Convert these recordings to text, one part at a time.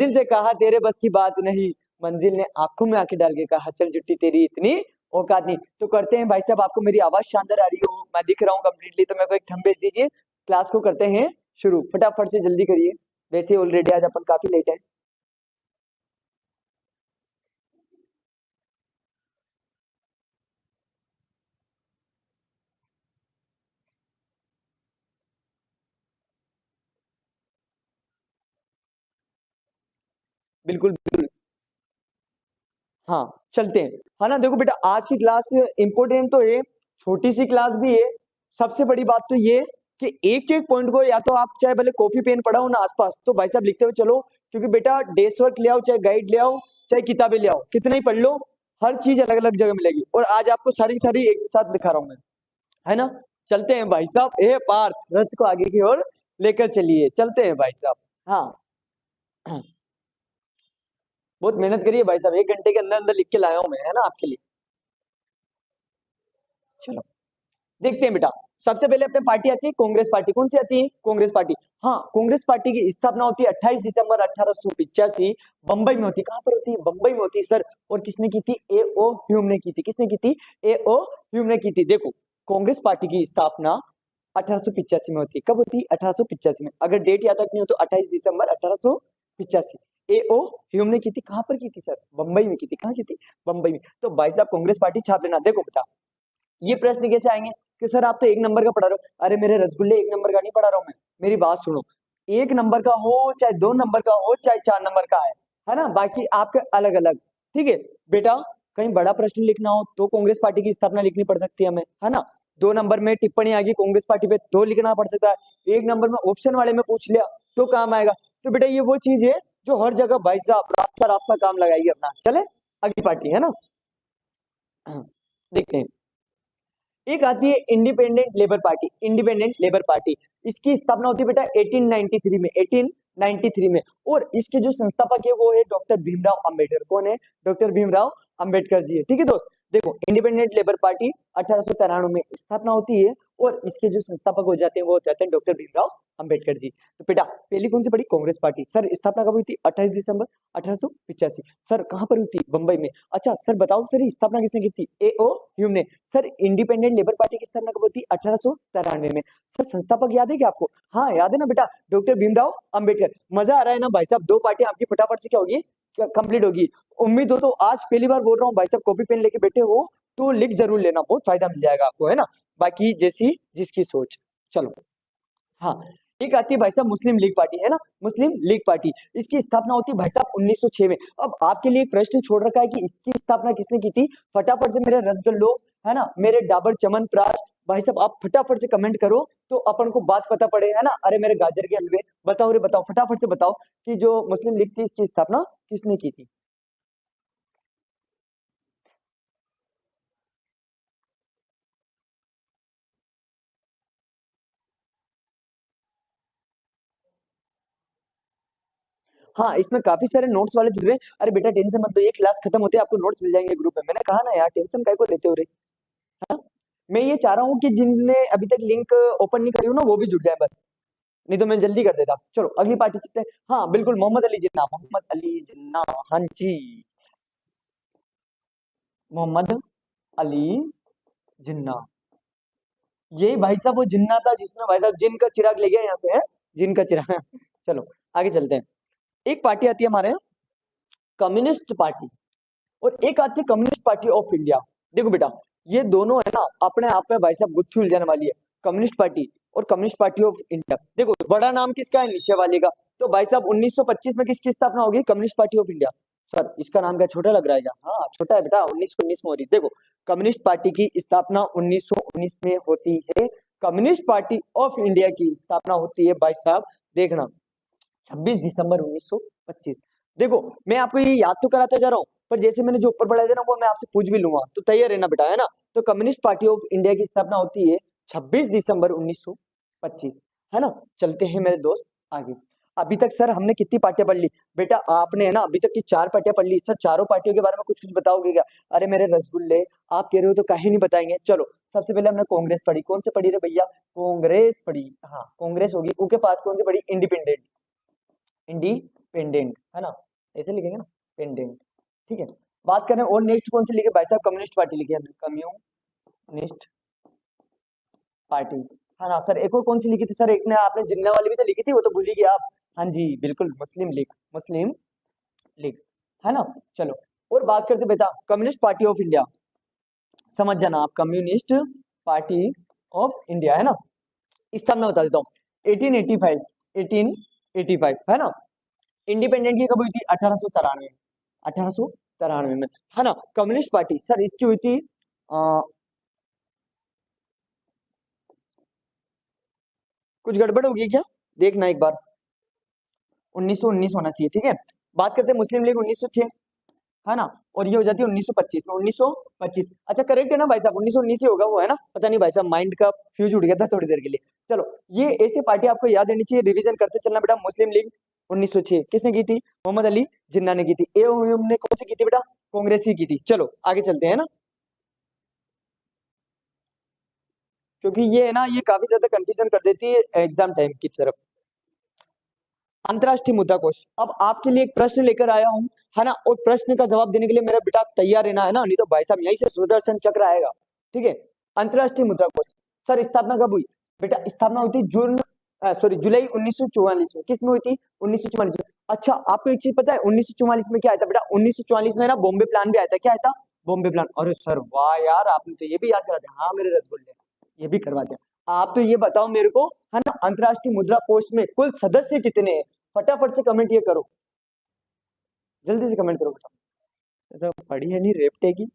दिल से कहा तेरे बस की बात नहीं, मंजिल ने आंखों में आंखें डाल के कहा चल जुट्टी तेरी इतनी औकात नहीं। तो करते हैं भाई साहब, आपको मेरी आवाज शानदार आ रही हो, मैं दिख रहा हूँ कंप्लीटली, तो मेरे को एक थंब भेज दीजिए। क्लास को करते हैं शुरू, फटाफट से जल्दी करिए, वैसे ऑलरेडी आज अपन काफी लेट है। बिल्कुल बिल्कुल। हाँ चलते हैं। है ना, देखो बेटा आज की क्लास इंपोर्टेंट तो है, छोटी सी क्लास भी है। सबसे बड़ी बात तो ये कि एक एक पॉइंट को या तो आप चाहे भले कॉपी पेन पढ़ाओ ना आसपास, तो भाई साहब लिखते हुए चलो, क्योंकि बेटा डेस्क वर्क ले आओ, चाहे गाइड ले आओ, चाहे किताबें ले आओ, कितना ही पढ़ लो, हर चीज अलग अलग जगह मिलेगी। और आज आपको सारी की सारी एक साथ दिखा रहा हूँ मैं, है ना। चलते हैं भाई साहब, ए पार्थ रथ को आगे की ओर लेकर चलिए, चलते हैं भाई साहब। हाँ बहुत मेहनत करिए भाई साहब, 1 घंटे के अंदर अंदर लिख के लाया हूं मैं, है ना आपके लिए। चलो देखते हैं बेटा। सबसे पहले अपने पार्टी आती है कांग्रेस पार्टी, कौन सी आती है? कांग्रेस पार्टी। हाँ, कांग्रेस पार्टी की स्थापना होती है 28 दिसंबर 1885 बंबई में होती है। कहां पर होती है? बंबई में होती है सर। और किसने की थी? ए ओ ह्यूम ने की थी। किसने की थी? ए ओ ह्यूम ने की थी। देखो कांग्रेस पार्टी की स्थापना 1885 में होती है। कब होती है? 1885 में। अगर डेट याद रखनी हो तो 28 दिसंबर 1885। ए ओ ह्यूम ने की थी। कहां पर की थी सर? बंबई में की थी। कहां की थी? बंबई में। तो भाई साहब कांग्रेस पार्टी छाप लेना। देखो बेटा ये प्रश्न कैसे आएंगे कि सर आप तो 1 नंबर का पढ़ा रहे हो। अरे मेरे रसगुल्ले 1 नंबर का नहीं पढ़ा रहा हूं मैं, मेरी बात सुनो। 1 नंबर का हो, चाहे 2 नंबर का हो, चाहे 4 नंबर का है ना, बाकी आपके अलग अलग। ठीक है बेटा, कहीं बड़ा प्रश्न लिखना हो तो कांग्रेस पार्टी की स्थापना लिखनी पड़ सकती है हमें, है ना। 2 नंबर में टिप्पणी आ गई कांग्रेस पार्टी पे तो लिखना पड़ सकता है। 1 नंबर में ऑप्शन वाले में पूछ लिया तो काम आएगा। तो बेटा ये वो चीज है जो हर जगह भाई साहब रास्ता रास्ता काम लगाएगी अपना। चले अगली पार्टी, है ना। देखते हैं। एक आती है independent labour party. Independent labour party, इसकी स्थापना होती है बेटा 1893 में। 1893 में। और इसके जो संस्थापक है वो है डॉक्टर भीमराव अंबेडकर। कौन है? डॉक्टर भीमराव अंबेडकर जी है। ठीक है दोस्त, देखो इंडिपेंडेंट लेबर पार्टी 1893 में स्थापना होती है और इसके जो संस्थापक हो जाते हैं वो हो जाते हैं डॉक्टर भीमराव अंबेडकर जी। तो बेटा पहली कौन सी पड़ी? कांग्रेस पार्टी। सर स्थापना कब हुई थी? 28 दिसंबर 1885। सर कहां पर हुई थी? बंबई में। अच्छा सर बताओ सर स्थापना किसने की थी? ए ओ ह्यूम ने। सर इंडिपेंडेंट लेबर पार्टी की स्थापना कब होती? 1893 में। सर संस्थापक याद है क्या आपको? हाँ याद है ना बेटा, डॉक्टर भीमराव अंबेडकर। मजा आ रहा है ना भाई साहब, 2 पार्टियां आपकी फटाफट से क्या होगी? कंप्लीट होगी। उम्मीद हो तो आज पहली बार बोल रहा हूँ भाई साहब, कॉपी पेन लेके बैठे हो तो लिख जरूर लेना, बहुत फायदा मिल जाएगा आपको, है ना। बाकी जैसी जिसकी सोच। चलो हाँ, एक आती है भाई साहब मुस्लिम लीग पार्टी, है ना। मुस्लिम लीग पार्टी, इसकी स्थापना होती है भाई साहब 1906 में। अब आपके लिए एक प्रश्न छोड़ रखा है कि इसकी स्थापना किसने की थी। फटाफट से मेरे रसगुल्लो, है ना, मेरे डाबर च्यवनप्राश, भाई साहब आप फटाफट से कमेंट करो तो अपन को बात पता पड़े, है ना। अरे मेरे गाजर के हलवे, बताओ रे बताओ, फटाफट से बताओ कि जो मुस्लिम लीग थी इसकी स्थापना किसने की थी। हाँ इसमें काफी सारे नोट्स वाले जुड़ रहे हैं। अरे बेटा टेंशन मत लो, ये क्लास खत्म होते हैं आपको नोट्स मिल जाएंगे ग्रुप में। मैंने कहा ना यार, टेंशन काय को लेते हो रे। हाँ? मैं ये चाह रहा हूँ कि जिनने अभी तक लिंक ओपन नहीं करी हो ना वो भी जुड़ जाए बस, नहीं तो मैं जल्दी कर देता। चलो अगली पार्टी चलते हैं। हाँ बिल्कुल, मोहम्मद अली जिन्ना। मोहम्मद अली जिन्ना, हाँ जी, मोहम्मद अली जिन्ना। ये भाई साहब वो जिन्ना था जिसने भाई साहब जिन का चिराग ले गया यहाँ से, है जिन का चिराग। चलो आगे चलते हैं। एक पार्टी आती है हमारे यहाँ कम्युनिस्ट पार्टी, और एक आती है कम्युनिस्ट पार्टी ऑफ इंडिया। देखो बेटा ये दोनों है ना अपने आप में भाई साहब गुत्थी उलझाने वाली है, कम्युनिस्ट पार्टी और कम्युनिस्ट पार्टी ऑफ इंडिया। देखो बड़ा नाम किसका है? नीचे वाले का। तो भाई साहब 1925 में किसकी स्थापना होगी? Communist party of India. Sir इसका नाम क्या छोटा लग रहा है क्या? हाँ छोटा है बेटा, 1919 में हो रही। देखो कम्युनिस्ट पार्टी की स्थापना 1919 में होती है। कम्युनिस्ट पार्टी ऑफ इंडिया की स्थापना होती है भाई साहब, देखना, 26 दिसंबर 1925। देखो मैं आपको ये याद तो कराता जा रहा हूँ, पर जैसे मैंने जो ऊपर पढ़ाया था ना वो मैं आपसे पूछ भी लूंगा, तो तैयार रहना बेटा, है ना। तो कम्युनिस्ट पार्टी ऑफ इंडिया की स्थापना होती है 26 दिसंबर 1925, है ना। चलते हैं मेरे दोस्त आगे। अभी तक सर हमने कितनी पार्टियां पढ़ ली? बेटा आपने है ना अभी तक की 4 पार्टियां पढ़ ली। सर चारों पार्टियों के बारे में कुछ कुछ बताओगे क्या? अरे मेरे रसगुल्ले, आप कह रहे हो तो काहे नहीं बताएंगे। चलो सबसे पहले हमने कांग्रेस पढ़ी। कौन से पढ़ी रे भैया? कांग्रेस पढ़ी। हाँ कांग्रेस होगी। उसके पास कौन सी पढ़ी? इंडिपेंडेंट। इंडिपेंडेंट, है ना, ऐसे लिखेंगे ना, पेंडेंट, ठीक है। बात करें और नेक्स्ट कौन सी लिखे भाई साहब, कम्युनिस्ट पार्टी लिखी है, कम्युनिस्ट पार्टी, है ना सर। एक और कौन सी लिखी थी सर, एक ने आपने जिन्ना वाली भी तो लिखी थी, वो तो भूल ही गया आप। हाँ जी बिल्कुल, मुस्लिम लीग, मुस्लिम लीग, है ना। चलो, और बात करते बेटा कम्युनिस्ट पार्टी ऑफ इंडिया, समझ जाना आप, कम्युनिस्ट पार्टी ऑफ इंडिया, है ना। स्थापना बता देता हूँ, 1885, 1885, है ना। इंडिपेंडेंट की कब हुई थी, 1893, 1893 में, है ना। कम्युनिस्ट पार्टी सर इसकी हुई थी कुछ गड़बड़ होगी क्या, देखना एक बार, 1919 होना चाहिए, ठीक है। बात करते हैं मुस्लिम लीग 1906, है ना, और ये हो जाती है 1925 में, 1925, अच्छा करेक्ट है ना भाई साहब, 1919 ही होगा वो, है ना, पता नहीं भाई साहब, माइंड का फ्यूज उड़ गया था थोड़ी देर के लिए। चलो, ये ऐसी पार्टी आपको याद रहनी चाहिए, रिवीजन करते चलना बेटा। मुस्लिम लीग 1906 किसने की थी, मोहम्मद अली जिन्ना ने की थी। एओएम ने कौन सी की थी बेटा, कांग्रेस ही की थी। चलो आगे चलते हैं ना, क्योंकि ये है ना, ये काफी ज्यादा कंफ्यूजन कर देती है एग्जाम टाइम की तरफ। अंतरराष्ट्रीय मुद्रा कोष, अब आपके लिए एक प्रश्न लेकर आया हूं, है ना, और प्रश्न का जवाब देने के लिए मेरा बेटा तैयार रहना, है ना, नहीं तो भाई साहब यहीं से सुदर्शन चक्र आएगा, ठीक है। अंतरराष्ट्रीय मुद्रा कोष सर स्थापना कब हुई बेटा, स्थापना हुई थी जुलाई 1944 में, किस में हुई थी, 1944 में। अच्छा आपको एक चीज पता है, 1944 में क्या आया था बेटा, 1944 में ना बॉम्बे प्लान भी आया था, क्या आया था, बॉम्बे प्लान। अरे सर वाह यार, आपने तो ये भी याद करा दिया, हाँ मेरे रसगुल्ले, ये भी करवा दिया। आप तो ये बताओ मेरे को, है ना, अंतरराष्ट्रीय मुद्रा कोष में कुल सदस्य कितने हैं, फटाफट से कमेंट ये करो, जल्दी से कमेंट करो बेटा। अच्छा पढ़ी है नहीं रेपटे की।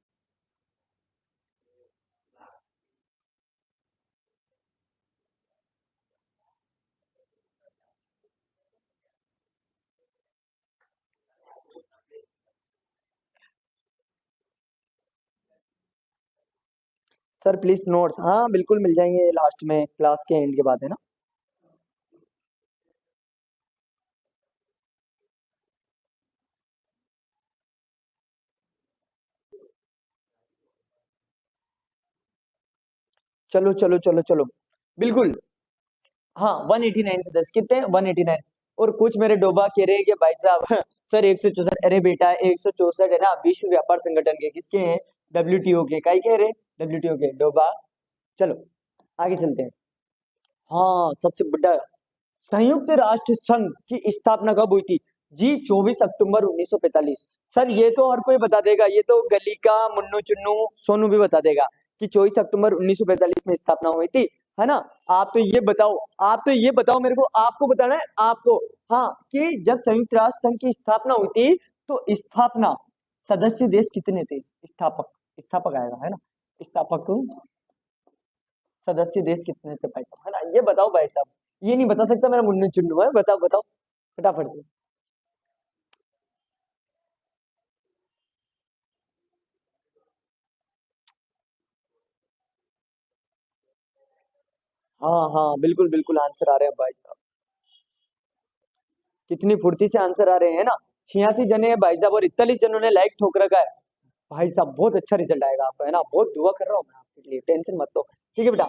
सर प्लीज नोट्स, हाँ बिल्कुल मिल जाएंगे लास्ट में, क्लास के एंड के बाद, है ना। चलो चलो चलो चलो, बिल्कुल, हाँ 189 से 10 कितने, 189। और कुछ मेरे डोबा कह रहे हैं कि भाई साहब सर 164, अरे बेटा 164 है ना, विश्व व्यापार संगठन के, किसके हैं, डब्ल्यूटीओ के, काई कह रहे, डब्ल्यूटीओ के डोबा। चलो आगे चलते हैं। हाँ सबसे बड़ा, संयुक्त राष्ट्र संघ की स्थापना कब हुई थी, जी 24 अक्टूबर 1945। सर ये तो हर कोई बता देगा, ये तो गली का मुन्नू चुन्नू सोनू भी बता देगा कि 24 अक्टूबर 1945 में स्थापना हुई थी, है ना। आप तो ये बताओ, आप तो ये बताओ मेरे को, आपको बताना है आपको, हाँ, कि जब संयुक्त राष्ट्र संघ की स्थापना हुई थी, तो स्थापना सदस्य देश कितने थे, स्थापक, स्थापक आएगा, है ना, स्थापक सदस्य देश कितने थे भाई साहब, है ना, ये बताओ भाई साहब, ये नहीं बता सकता मेरा मुन्नू चुन्नू है, बताओ बताओ फटाफट से। हाँ हाँ बिल्कुल बिल्कुल आंसर आ रहे हैं भाई साहब, कितनी फुर्ती से आंसर आ रहे हैं ना, 86 जने हैं भाई साहब, और 41 जनों ने लाइक ठोक रखा है। भाई साहब बहुत अच्छा रिजल्ट आएगा आपका, है ना, बहुत दुआ कर रहा हूँ मैं आपके लिए, टेंशन मत लो, ठीक है बेटा,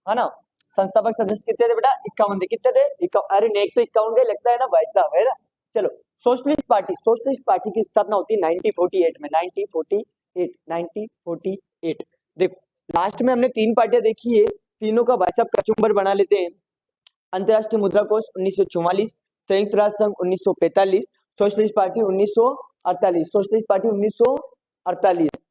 है ना। संस्थापक सदस्य कितने थे बेटा, 51 थे, कितने थे, अरे नेक तो 51 का ही लगता है ना भाई साहब, है ना। चलो, सोशलिस्ट पार्टी, सोशलिस्ट पार्टी की स्थापना होती है 1948 में, 1948, 1948। देखो लास्ट में हमने तीन पार्टियां देखी है, तीनों का भाई साहब कचुम्बर बना लेते हैं। अंतरराष्ट्रीय मुद्रा कोष 1944, संयुक्त राष्ट्र संघ 1945, सोशलिस्ट पार्टी 1948, सोशलिस्ट पार्टी 1948,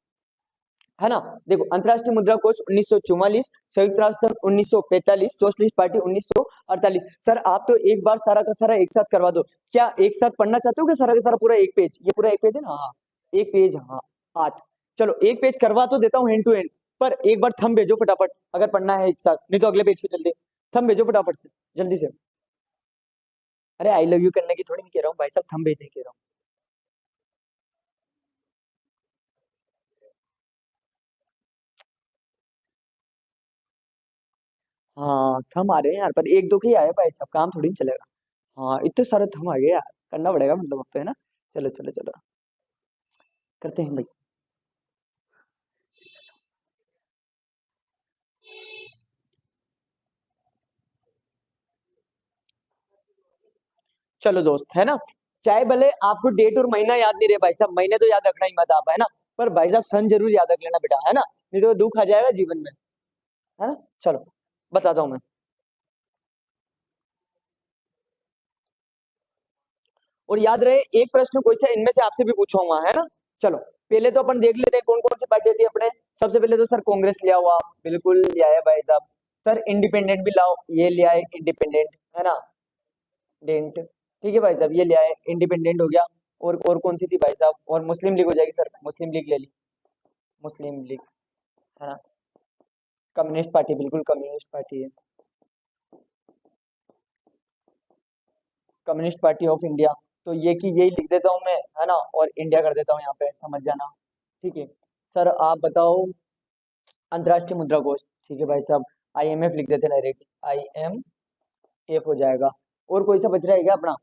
है ना। देखो अंतरराष्ट्रीय मुद्रा कोष 1944, संयुक्त राष्ट्र संघ 1945, सोशलिस्ट पार्टी 1948। सर आप तो एक बार सारा का सारा एक साथ करवा दो, क्या एक साथ पढ़ना चाहते हो, कि सारा का सारा पूरा एक पेज, ये पूरा एक पेज है ना, हाँ एक पेज, हाँ 8। चलो एक पेज करवा तो देता हूँ हैंड टू हैंड, पर एक बार थंब भेजो फटाफट, अगर पढ़ना है एक साथ, नहीं तो अगले पेज पे चलते, थंब भेजो फटाफट से, जल्दी से। अरे आई लव यू करने की थोड़ी नहीं कह रहा हूँ भाई साहब, थंब भेजने कह रहा हूँ। हाँ थंब आ रहे हैं यार, पर एक दो के ही आए भाई साहब, काम थोड़ी नहीं चलेगा। हाँ इतने सारे थंब आ गए यार, करना पड़ेगा मतलब अब तो, है ना। चलो चलो चलो, करते हैं भाई। चलो दोस्त, है ना, चाहे भले आपको डेट और महीना याद नहीं रहे भाई साहब, महीने तो याद रखना ही मत आप, है ना, पर भाई साहब सन जरूर याद रख लेना बेटा, है ना, नहीं तो दुख आ जाएगा जीवन में, है ना। चलो बताता हूँ मैं। और याद रहे एक प्रश्न कोई सा इनमें से आपसे भी पूछूंगा, है ना। चलो पहले तो अपन देख लेते हैं कौन कौन सी पार्टी थी अपने। सबसे पहले तो सर कांग्रेस लिया हुआ, बिल्कुल लिया है भाई साहब। सर इंडिपेंडेंट भी लाओ, ये लिया है इंडिपेंडेंट, है ना, डेंट, ठीक है भाई साहब, ये लिया है इंडिपेंडेंट हो गया। और कौन सी थी भाई साहब, और मुस्लिम लीग हो जाएगी सर, मुस्लिम लीग ले ली, मुस्लिम लीग, है ना। कम्युनिस्ट पार्टी, बिल्कुल कम्युनिस्ट पार्टी है, कम्युनिस्ट पार्टी ऑफ इंडिया। तो ये की यही लिख देता हूँ मैं, है ना, और इंडिया कर देता हूँ यहाँ पे, समझ जाना, ठीक है। सर आप बताओ, अंतर्राष्ट्रीय मुद्रा कोष, ठीक है भाई साहब, आईएमएफ लिख देते डायरेक्ट, आईएमएफ हो जाएगा। और कोई सा बच रहा है क्या अपना,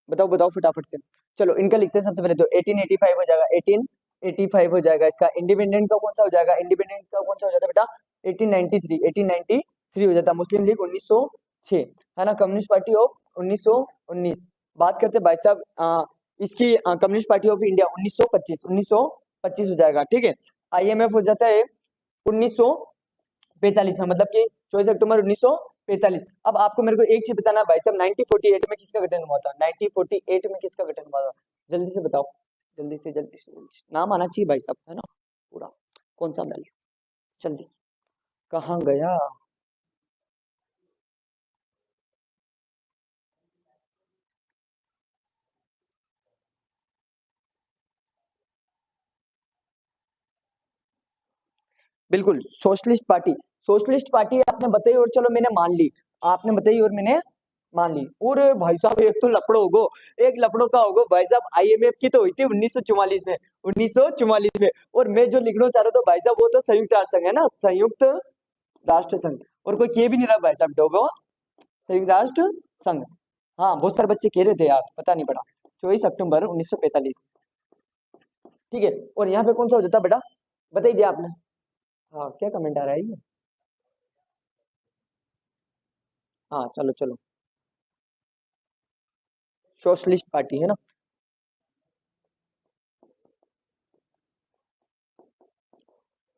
बताओ बताओ फटाफट से। चलो इनका लिखते हैं सबसे पहले तो 1885 हो जाएगा, 1885 हो जाएगा इसका। इंडिपेंडेंट का कौन सा हो जाएगा, इंडिपेंडेंट का कौन सा हो जाता है बेटा, 1893, 1893 हो जाता है। मुस्लिम लीग 1906, है ना। Communist party of 1919। बात करते हैं भाई साहब इसकी कम्युनिस्ट पार्टी ऑफ इंडिया 1925, 1925 हो जाएगा, ठीक है। आईएमएफ हो जाता है 1945 में, मतलब कि 24 अक्टूबर 1945। अब आपको मेरे को एक चीज बताना है भाई साहब, 1948 में किसका गठन हुआ था, 1948 में किसका गठन हुआ था, जल्दी से बताओ, जल्दी से जल्दी से, जल्दी से। नाम आना चाहिए भाई साहब, है ना, पूरा, कौन सा दल, जल्दी, कहाँ गया। बिल्कुल सोशलिस्ट पार्टी, सोशलिस्ट पार्टी आपने बताई और चलो मैंने मान ली, आपने बताई और मैंने मान ली। और भाई साहब एक तो लफड़ो होगो, एक लफड़ो का होगो भाई साहब, आईएमएफ की तो हुई थी 1944 में, 1944 में। और मैं जो लिखना चाह रहा था भाई साहब वो तो संयुक्त राष्ट्र संघ, है ना, संयुक्त राष्ट्र संघ। और कोई कह भी नहीं रहा भाई साहब डोगो, संयुक्त राष्ट्र संघ। हाँ बहुत सारे बच्चे कह रहे थे यार, पता नहीं पड़ा, 24 अक्टूबर 1945, ठीक है। और यहाँ पे कौन सा हो जाता बेटा, बता ही दिया आपने। हाँ क्या कमेंट आ रहा है ये, हाँ चलो चलो, सोशलिस्ट पार्टी, है ना।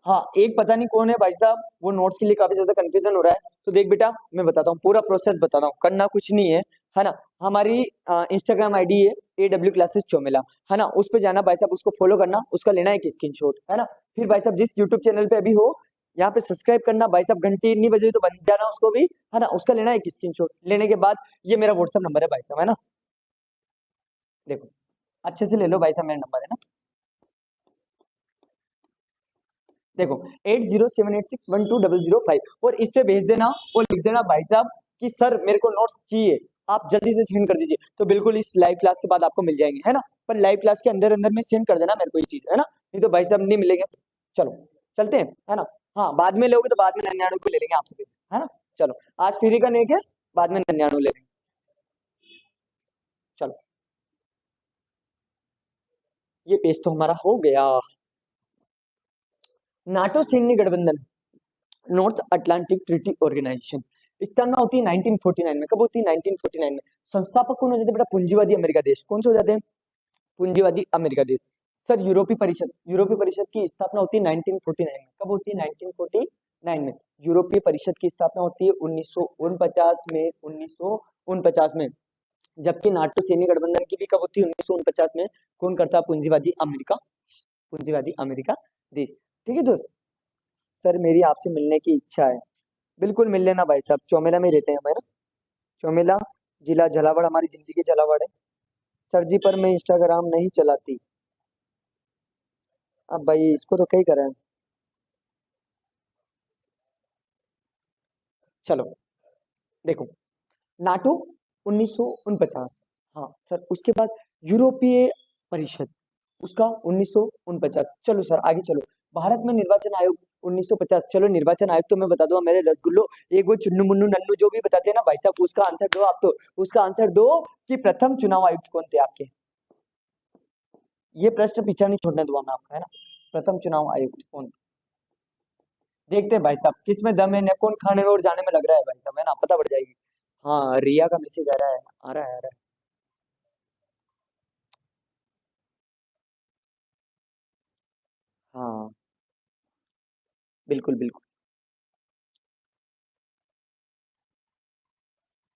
हाँ एक पता नहीं कौन है भाई साहब, वो नोट्स के लिए काफी ज्यादा कंफ्यूजन हो रहा है। तो देख बेटा मैं बताता हूँ, पूरा प्रोसेस बताता हूँ, करना कुछ नहीं है ना। हमारी इंस्टाग्राम आईडी है AW क्लासेस चौमेला, है ना, उस पे जाना भाई साहब, उसको फॉलो करना, उसका लेना एक स्क्रीनशॉट, है ना। फिर भाई साहब जिस यूट्यूब चैनल पे अभी हो, यहाँ पे सब्सक्राइब करना भाई साहब, घंटी नहीं बजे तो बन जाना उसको भी, है ना, उसका लेना एक स्क्रीनशॉट। लेने के बाद ये मेरा व्हाट्सअप नंबर है भाई साहब, है ना, देखो अच्छे से ले लो भाई साहब, मेरा नंबर है ना, देखो 8078612005, और इस पे भेज देना और लिख देना भाई साहब कि सर मेरे को नोट्स चाहिए, आप जल्दी से सेंड कर दीजिए। तो बिल्कुल इस लाइव क्लास के बाद आपको मिल जाएंगे, है ना, पर लाइव क्लास के अंदर अंदर में सेंड कर देना मेरे को ये चीज, है ना, नहीं तो भाई साहब नहीं मिलेंगे। चलो चलते हैं, है ना। हाँ बाद में लोगे तो बाद में 99 को ले लेंगे आपसे फिर, है ना। चलो आज फ्री का नहीं है, बाद में 99 ले लेंगे। चलो ये पेज तो हमारा हो गया। नाटो सैन्य गठबंधन, नॉर्थ अटलांटिक ट्रीटी ऑर्गेनाइजेशन, स्थापना होती है 1949 में। कब होती है, 1949 में। संस्थापक कौन हो जाते हैं बेटा, पूंजीवादी अमेरिका देश। कौन से हो जाते हैं, पूंजीवादी अमेरिका देश। सर यूरोपीय परिषद, यूरोपीय परिषद की स्थापना होती है 1949 में। कब होती है, 1949 में। यूरोपीय परिषद की स्थापना होती है 1949 में, 1949 में। जबकि नाटो सैन्य गठबंधन की भी कब होती है, 1949 में। कौन करता है, पूंजीवादी अमेरिका, पूंजीवादी अमेरिका देश, ठीक है दोस्त। सर मेरी आपसे मिलने की इच्छा है, बिल्कुल मिल लेना भाई साहब, चौमेला में रहते हैं हमारे, चौमेला, जिला झालावाड़, हमारी जिंदगी झालावाड़ है। सर जी पर मैं इंस्टाग्राम नहीं चलाती, अब भाई इसको तो कई करें। चलो देखो, नाटो 1949, हाँ सर, उसके बाद यूरोपीय परिषद, उसका 1949। चलो सर आगे चलो, भारत में निर्वाचन आयोग 1950। चलो निर्वाचन आयोग तो मैं बता दूंगा मेरे रसगुल्लो, एक वो चुन्नू मुन्नू नन्नू जो भी बताते हैं ना भाई साहब, उसका आंसर दो आप तो, उसका आंसर दो कि प्रथम चुनाव आयुक्त कौन थे आपके। ये प्रश्न पीछा नहीं छोड़ने दूंगा मैं आपका, है ना। प्रथम चुनाव आयुक्त कौन, देखते हैं भाई साहब किसमें दम है, कौन खाने में और जाने में लग रहा है भाई साहब, है ना, पता पड़ जाएगी। हाँ रिया का मैसेज आ रहा है, आ रहा है, आ रहा है। बिल्कुल बिल्कुल।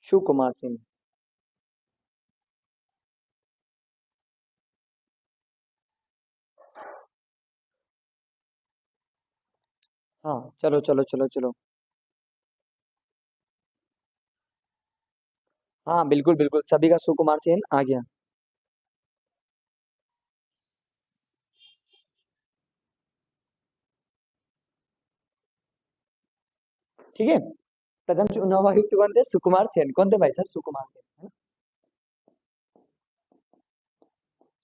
शिव कुमार सिंह। हाँ चलो चलो चलो चलो। हाँ बिल्कुल बिल्कुल, सभी का शिव कुमार सेन आ गया। ठीक है। प्रथम चुनाव आयुक्त कौन थे? सुकुमार सेन। कौन थे भाई साहब? सुकुमार सेन, है ना?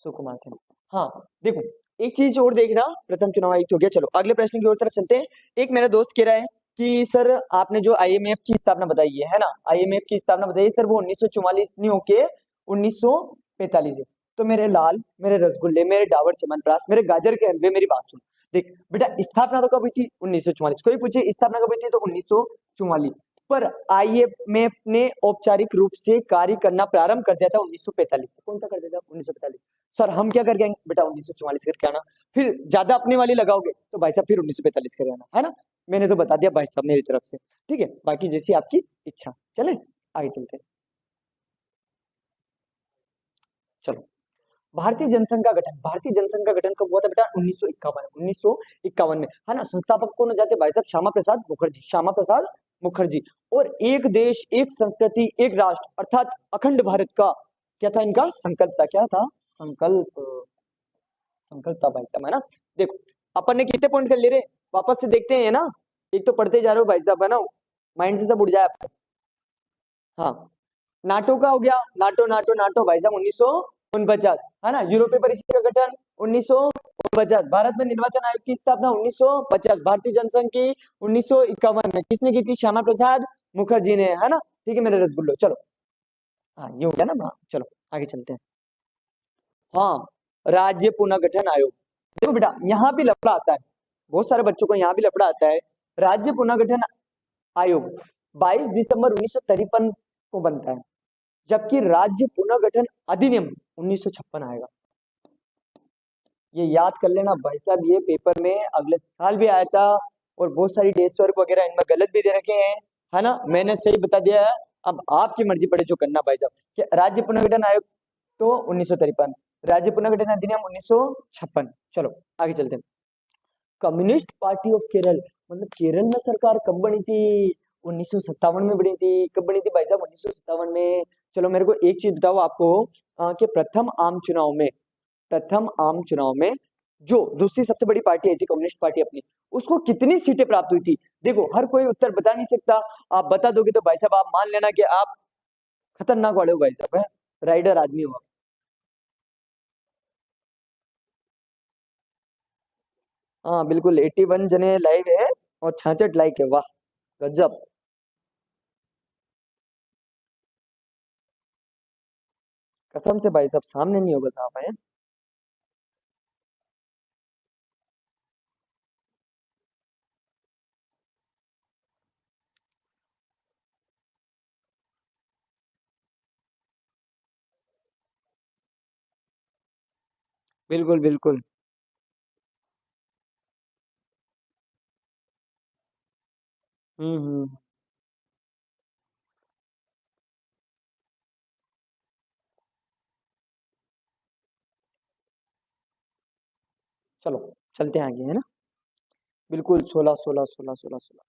सुकुमार सेन। हाँ। देखो, एक चीज और देखना, प्रथम चुनाव आयुक्त हो गया। चलो अगले प्रश्न की ओर तरफ चलते हैं। एक मेरा दोस्त कह रहा है कि सर आपने जो आईएमएफ की स्थापना बताई है ना, आईएमएफ की स्थापना बताई सर, वो 1944 नहीं होके 1945 है। तो मेरे लाल, मेरे रसगुल्ले, मेरे डाबर च्यवनप्राश, मेरे गाजर के हलवे, मेरी बात सुन। देख बेटा, स्थापना तो कब हुई थी? 1944। कोई पूछे स्थापना कब हुई थी, तो 1944। पर आईएमएफ ने औपचारिक रूप से कार्य करना प्रारंभ कर दिया था 1945 से। कौन सा कर दिया था? 1945। सर हम क्या करके आएंगे? बेटा 1944 करके आना। फिर ज्यादा अपने वाली लगाओगे तो भाई साहब फिर 1945 कर आना, है ना? मैंने तो बता दिया भाई साहब मेरी तरफ से। ठीक है, बाकी जैसी आपकी इच्छा। चले आगे चलते हैं। चलो, भारतीय जनसंघ का गठन, भारतीय जनसंघ का गठन कब हुआ था बेटा? 1951, 1951 में, है ना? संस्थापक कौन हो जाते भाई साहब? श्यामा प्रसाद मुखर्जी, श्यामा प्रसाद मुखर्जी। और एक देश, एक संस्कृति, एक राष्ट्र, अर्थात अखंड भारत का क्या था इनका संकल्प था? क्या था? संकल्प, संकल्प था भाई साहब, है ना? देखो, अपन ने कितने पॉइंट कर ले रहे, वापस से देखते हैं ना। एक तो पढ़ते जा रहे हो भाई साहब, है ना? माइंड से सब उड़ जाए आपका। हाँ, नाटो का हो गया, नाटो नाटो नाटो भाई साहब 1949, है ना? यूरोपीय परिषद का गठन 1949। भारत में निर्वाचन आयोग की स्थापना 1950। भारतीय जनसंघ की 1951 में किसने की थी? श्यामा प्रसाद मुखर्जी ने, है ना? ठीक है मेरे रसगुल्लो, चलो। हाँ ये हो गया ना? हाँ चलो आगे चलते हैं। हाँ, राज्य पुनर्गठन आयोग। देखो बेटा, यहाँ भी लफड़ा आता है, बहुत सारे बच्चों को यहाँ भी लफड़ा आता है। राज्य पुनर्गठन आयोग 22 दिसंबर 1953 को बनता है, जबकि राज्य पुनर्गठन अधिनियम 1956 आएगा। ये याद कर लेना भाई साहब, ये पेपर में अगले साल भी आया था। और बहुत सारी डेट्स वर्क वगैरह इनमें गलत भी दे रखे हैं, है ना? मैंने सही बता दिया है। अब आपकी मर्जी पड़े जो करना भाई साहब। कि राज्य पुनर्गठन आयोग तो 1953, राज्य पुनर्गठन अधिनियम 1956। चलो आगे चलते हैं। कम्युनिस्ट पार्टी ऑफ केरल, मतलब केरल में सरकार कब बनी थी? 1957 में बनी थी। कब बनी थी भाई साहब? 1957 में। चलो मेरे को एक चीज बताओ आपको, कि प्रथम आम चुनाव में जो दूसरी सबसे बड़ी पार्टी आई थी, कम्युनिस्ट पार्टी अपनी, उसको कितनी सीटें प्राप्त हुई थी? देखो हर कोई उत्तर बता नहीं सकता। आप बता दोगे तो भाई साहब आप मान लेना कि आप खतरनाक वाले हो भाई साहब, है राइडर आदमी हो आप। हाँ बिल्कुल, 81 जने लाइव है और 66 लाइक है, वाह गजब। कसम से भाई साहब सामने नहीं होगा साहब, है। बिल्कुल बिल्कुल। हम्म। चलो चलते हैं आगे, है ना? बिल्कुल 16 16 16 16 16।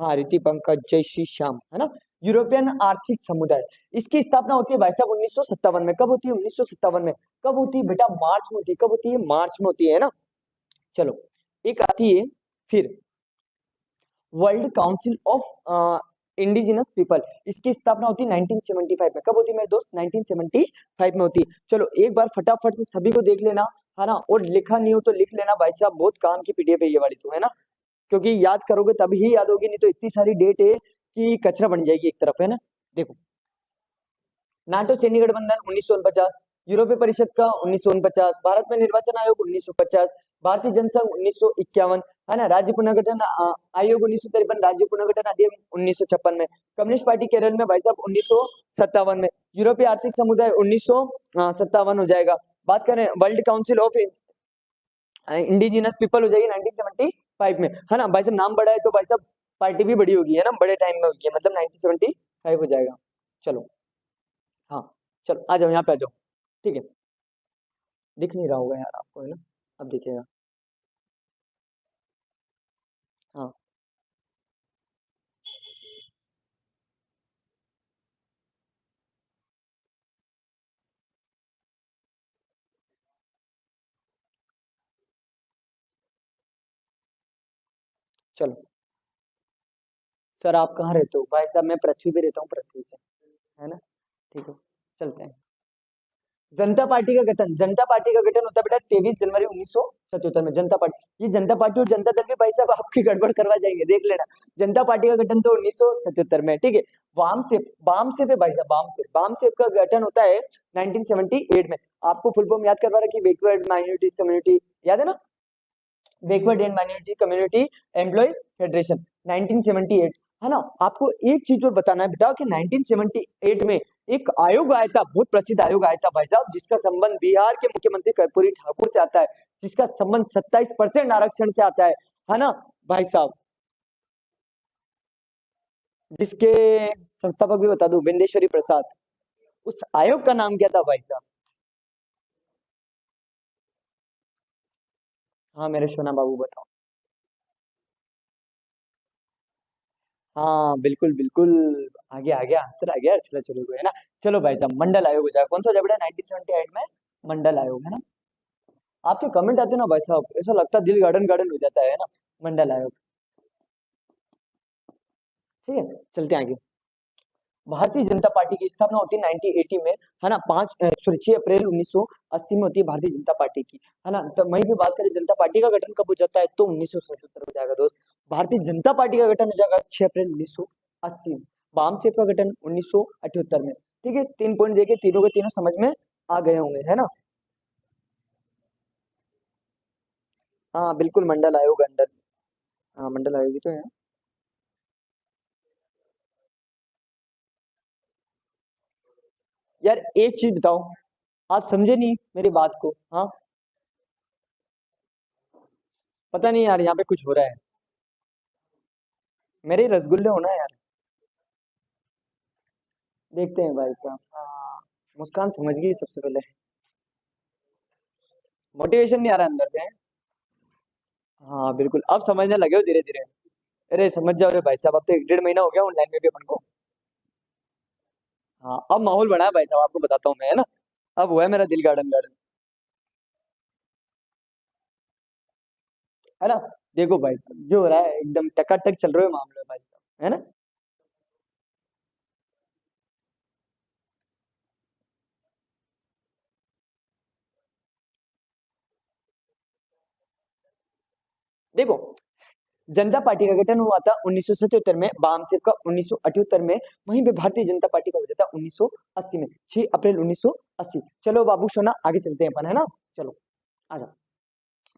हाँ, रीति पंकज, जय श्री श्याम, है ना? यूरोपियन आर्थिक समुदाय, इसकी स्थापना होती है भाई साहब 1957 में। कब होती है? 1957 में। कब होती है बेटा? मार्च में होती है। कब होती है? मार्च में होती है ना? चलो, एक आती है फिर world council of indigenous people, इसकी स्थापना होती है 1975 में। कब होती है मेरे दोस्त? 1975 में होती है। चलो एक बार फटाफट से सभी को देख लेना, है ना? और लिखा नहीं हो तो लिख लेना भाई साहब, बहुत काम की पीडीएफ है ये वाली तो, है ना? क्योंकि याद करोगे तभी याद होगी, नहीं तो इतनी सारी डेट है कि कचरा बन जाएगी एक तरफ, है ना? देखो, नाटो सैन्य गठबंधन 1949, यूरोपीय परिषद का 1949, भारत में निर्वाचन आयोग 1950, भारतीय जनसंघ 1951, है ना? राज्य पुनर्गठन आयोग 1953, राज्य पुनर्गठन अधिनियम 1956 में, कम्युनिस्ट पार्टी केरल में भाई साहब 1957 में, यूरोपीय आर्थिक समुदाय 1957 हो जाएगा। बात करें world council of indigenous people हो जाएगी 1975 में, है ना भाई साहब। नाम बड़ा है तो भाई साहब पार्टी भी बड़ी होगी, है ना, बड़े टाइम में होगी, मतलब 1975 हो जाएगा। चलो, हाँ, चलो आ जाओ, यहाँ पे आ जाओ। ठीक है, दिख नहीं रहा होगा यार आपको, है ना, अब दिखेगा। हाँ, चलो सर, आप कहाँ रहते हो भाई साहब? मैं पृथ्वी पे रहता हूँ, पृथ्वी पे, है ना, ठीक है, चलते हैं। जनता पार्टी का गठन, जनता पार्टी का गठन होता है बेटा 23 जनवरी 1977 में, जनता पार्टी। ये जनता पार्टी और जनता दल भी भाई साहब आपकी गड़बड़ करवा जाएंगे, देख लेना। जनता पार्टी का गठन तो 1977 में, ठीक है। वाम से भाई साहब, वाम से का गठन होता है 1978 में। आपको फुल फॉर्म याद करवा रहा कि बैकवर्ड माइनॉरिटी कम्युनिटी, याद है ना, backward and minority community employ federation, 1978, है ना। आपको एक चीज और बताना है बेटा कि 1978 में एक आयोग आया था, बहुत प्रसिद्ध आयोग आया था भाई साहब, जिसका संबंध बिहार के मुख्यमंत्री कर्पूरी ठाकुर से आता है, जिसका संबंध 27% आरक्षण से आता है ना भाई साहब। जिसके संस्थापक भी बता दूं, बिंदेश्वरी प्रसाद। उस आयोग का नाम क्या था भाई साहब? हाँ मेरे सोना बाबू, बताओ। हाँ बिल्कुल बिल्कुल, आ गया आंसर, आ गया, चलो चलो, है ना। चलो भाई साहब, मंडल आयोग हो जाएगा, कौन सा हो जाएगा 1978 में? मंडल आयोग, है ना। आपके कमेंट आते हैं ना भाई साहब, ऐसा लगता है दिल गार्डन गार्डन हो जाता है ना। मंडल आयोग, ठीक है, चलते हैं आगे। भारतीय जनता पार्टी की स्थापना होती है 1980 में, है ना, 6 अप्रैल 1980 में होती है भारतीय जनता पार्टी की, है ना। तो वहीं पे बात करें जनता पार्टी का गठन कब हो जाता है, तो 1977 हो जाएगा दोस्त। भारतीय जनता पार्टी का गठन हो जाएगा 6 अप्रैल 1980 में। वाम सेफ का गठन 1978 में। ठीक है, 3 पॉइंट देके तीनों के तीनों समझ में आ गए होंगे, है ना। हाँ बिल्कुल, मंडल आयोग अंडर, हाँ मंडल आयोग ही तो है। यार एक चीज बताओ, आप समझे नहीं मेरी बात को? हाँ, पता नहीं यार, यहाँ पे कुछ हो रहा है। मेरे ही रसगुल्ले होना है यार। देखते हैं भाई साहब। हाँ, मुस्कान समझ गई सबसे पहले। मोटिवेशन नहीं आ रहा अंदर से, है? हाँ बिल्कुल, अब समझने लगे हो धीरे धीरे। अरे समझ जाओ रे भाई साहब, अब तो 1 डेढ़ महीना हो गया ऑनलाइन में भी अपन को। हाँ, अब माहौल बना है भाई साहब, आपको बताता हूँ मैं, है ना। अब हुआ है मेरा दिल गार्डन गार्डन, है ना। देखो भाई साहब, जो हो रहा है एकदम टकाटक चल रहे हो मामले भाई साहब, है ना। देखो, जनता पार्टी का गठन हुआ था 1977 में, वामसेफ का 1978 में, वहीं पे भारतीय जनता पार्टी का हो जाता 1980 में, 6 अप्रैल 1980। चलो बाबू सोना, आगे चलते हैं अपन, है ना। चलो आ जाओ,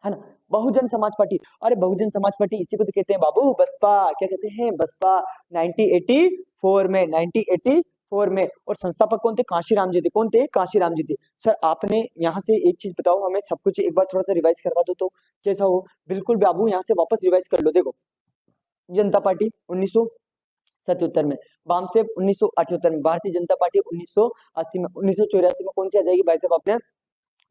है ना। बहुजन समाज पार्टी, अरे बहुजन समाज पार्टी इसी को तो कहते हैं बाबू, बसपा, क्या कहते हैं, बसपा। 1984 में, 1984 में। और संस्थापक कौन थे? कांशीराम जी थे। कौन थे? कांशीराम जी थे। सर आपने यहाँ से एक चीज बताओ, हमें सब कुछ एक बार थोड़ा सा रिवाइज करवा दो तो कैसा हो। बिल्कुल बाबू, यहाँ से वापस रिवाइज कर लो। देखो, जनता पार्टी 1977 में, वामसेफ 1978 में, भारतीय जनता पार्टी 1980 में, 1984 में कौन सी आ जाएगी भाई साहब आपने?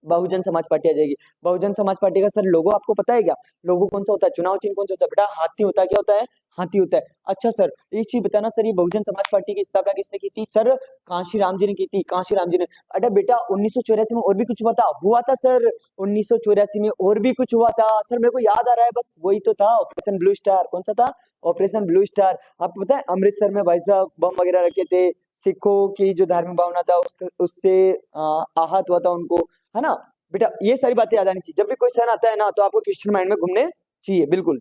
बहुजन समाज पार्टी आ जाएगी। बहुजन समाज पार्टी का सर लोगो आपको पता है क्या? लोगो कौन सा होता है? चुनाव चिन्ह कौन सा होता है बेटा? हाथी होता है। क्या होता है? हाथी होता है। अच्छा सर, एक चीज बताना सर, ये बहुजन समाज पार्टी की स्थापना किसने की थी सर? कांशीराम जी ने की थी, कांशीराम जी ने। अरे बेटा 1984 में और भी कुछ हुआ था सर। 1984 में और भी कुछ हुआ था सर, मेरे को याद आ रहा है, बस वही तो था, ऑपरेशन ब्लू स्टार। कौन सा था? Operation blue star. आपको पता है अमृतसर में भाई साहब बम वगैरह रखे थे, सिखों की जो धार्मिक भावना था उससे आहत हुआ था उनको, है ना। बेटा ये सारी बातें याद आनी चाहिए, जब भी कोई सन आता है ना तो आपको क्वेश्चन माइंड में घूमने चाहिए, बिल्कुल।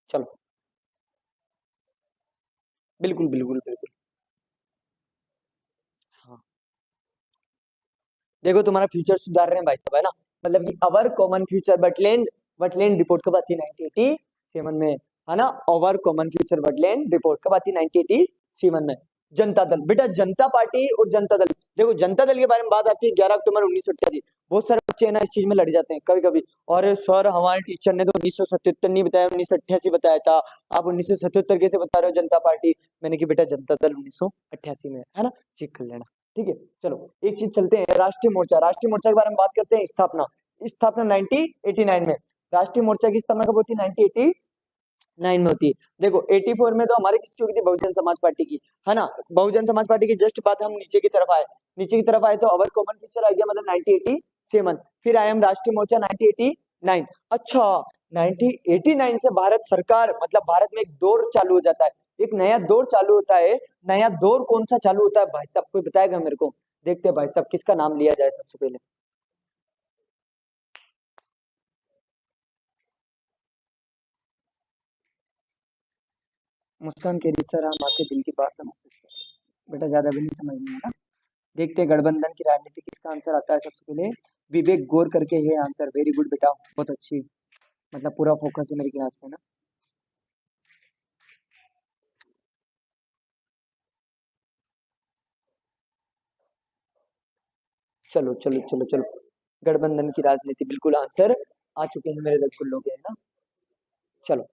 चलो, बिल्कुल बिल्कुल बिल्कुल। हाँ, देखो तुम्हारा फ्यूचर सुधार रहे हैं भाई साहब, है ना। मतलब कि अवर कॉमन फ्यूचर वटलैंड रिपोर्ट कब आती है? 1987 में, है ना। अवर कॉमन फ्यूचर वटलैंड रिपोर्ट कब आती है? 1987 में। जनता दल, बेटा जनता पार्टी और जनता दल, देखो जनता दल के बारे में बात आती है 11 अक्टूबर 1988। बहुत सारे बच्चे है ना इस चीज में लड़ जाते हैं कभी कभी, और सर हमारे टीचर ने तो 1977 नहीं बताया, 1988 बताया था, आप 1977 कैसे बता रहे हो जनता पार्टी? मैंने कि बेटा जनता दल 1988 में है ना, चेक कर लेना। ठीक है, चलो एक चीज चलते हैं, राष्ट्रीय मोर्चा। राष्ट्रीय मोर्चा के बारे में बात करते हैं। स्थापना, स्थापना 1989 में। राष्ट्रीय मोर्चा की स्थापना कब होती है? 1989 में होती है। देखो 84 में तो हमारे किसकी होगी थी? बहुजन समाज पार्टी की, है ना। बहुजन समाज पार्टी की जस्ट बात हम नीचे की तरफ आए, नीचे की तरफ आए तो अवर कॉमन फ्यूचर आ गया, मतलब 1987। फिर आए हम राष्ट्रीय मोर्चा 1989। अच्छा, 1989 से भारत सरकार, मतलब भारत में एक दौर चालू हो जाता है, एक नया दौर चालू होता है। नया दौर कौन सा चालू होता है भाई साहब, कोई बताएगा मेरे को? देखते हैं भाई साहब किसका नाम लिया जाए सबसे पहले। मुस्कान कह रही सर हम आपके दिल की बात समझ सकते हैं। बेटा ज्यादा भी नहीं समझ में है ना। देखते हैं गठबंधन की राजनीति, किसका आंसर आता है सबसे पहले? विवेक गौर करके ये आंसर, वेरी गुड बेटा, बहुत अच्छी, मतलब पूरा फोकस है मेरी क्लास में ना। चलो चलो चलो चलो, गठबंधन की राजनीति, बिल्कुल आंसर आ चुके हैं मेरे रसगुल्लों के, है ना। चलो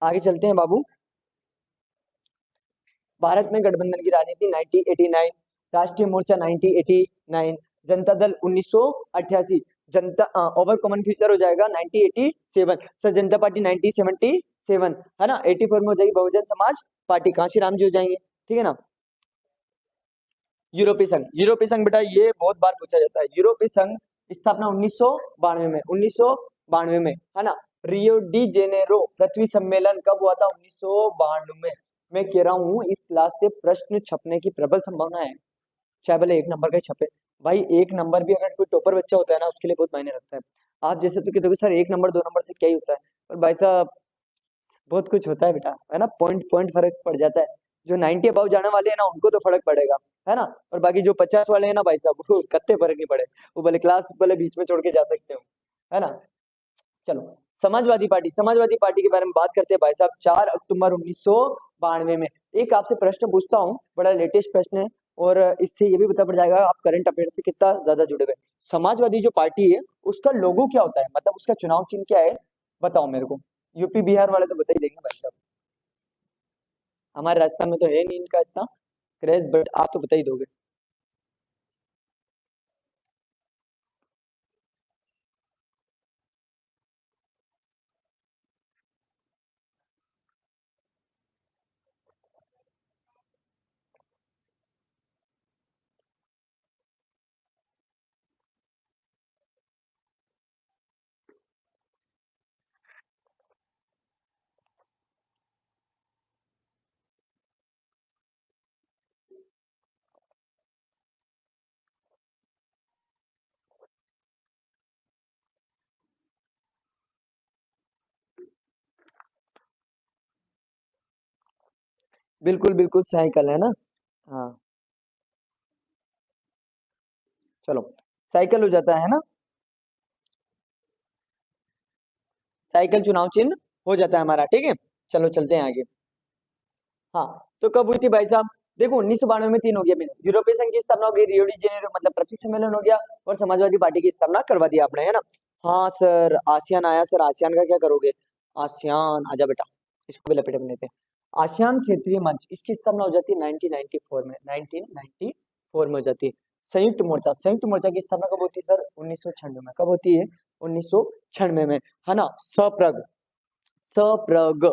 आगे चलते हैं बाबू। भारत में गठबंधन की राजनीति 1989, राष्ट्रीय मोर्चा 1989, जनता दल 1988, जनता ओवर कॉमन फ्यूचर हो जाएगा 1987, सर जनता पार्टी 1977, है ना। 84 में हो जाएगी बहुजन समाज पार्टी, कांशी राम जी हो जाएंगे, ठीक है ना। यूरोपीय संघ, यूरोपीय संघ बेटा ये बहुत बार पूछा जाता है। यूरोपीय संघ स्थापना 1992 में, 1992 में, है ना। रियो डी जेनेरो पृथ्वी सम्मेलन कब हुआ था? 1992 में। मैं कह रहा हूँ इस क्लास से प्रश्न छपने की प्रबल संभावना है, चाहे भले एक नंबर का ही छपे। भाई एक नंबर भी अगर कोई टॉपर बच्चा होता है ना उसके लिए बहुत मायने रखता है। आप जैसे तो कहते हो सर एक नंबर 2 नंबर से क्या ही होता है, पर भाई साहब बहुत कुछ होता है बेटा, है ना। पॉइंट पॉइंट फर्क पड़ जाता है। जो 90 अबाव जाने वाले हैं ना उनको तो फर्क पड़ेगा, है ना। और बाकी जो 50 वाले हैं ना भाई साहब वो कत्ते फर्क नहीं पड़े, वो भले क्लास भले बीच में छोड़ के जा सकते हो, है ना। चलो समाजवादी पार्टी, समाजवादी पार्टी के बारे में बात करते हैं भाई साहब। 4 अक्टूबर 1992 में। एक आपसे प्रश्न पूछता हूँ, बड़ा लेटेस्ट प्रश्न है, और इससे ये भी पता पड़ जाएगा आप करंट अफेयर से कितना ज्यादा जुड़े हुए हैं। समाजवादी जो पार्टी है उसका लोगो क्या होता है, मतलब उसका चुनाव चिन्ह क्या है, बताओ मेरे को। यूपी बिहार वाले तो बता ही देंगे भाई साहब, हमारे राजस्थान में तो है नहीं इनका इतना क्रेज, बट आप तो बता ही दोगे। बिल्कुल बिल्कुल साइकिल है ना। हाँ चलो, साइकिल हो जाता है ना, साइकिल चुनाव चिन्ह हो जाता है हमारा, ठीक है। चलो चलते हैं आगे। हाँ, तो कब हुई थी भाई साहब? देखो 1992 में तीन हो गया मैंने, यूरोपीय संघ की स्थापना हो गई, रियो डी जेनेरो मतलब पृथ्वी सम्मेलन हो गया, और समाजवादी पार्टी की स्थापना करवा दिया आपने, है ना। हाँ सर आसियान आया, सर आसियान का क्या करोगे? आसियान आजा बेटा, इसको भी लपेटे लेते हैं। आसियान क्षेत्रीय मंच, इसकी स्थापना हो जाती है 1994 में, 1994 में हो जाती है। संयुक्त मोर्चा, संयुक्त मोर्चा की स्थापना कब होती है सर? 1996 में। कब होती है? 1996 में, है ना। सप्रग, सप्रग।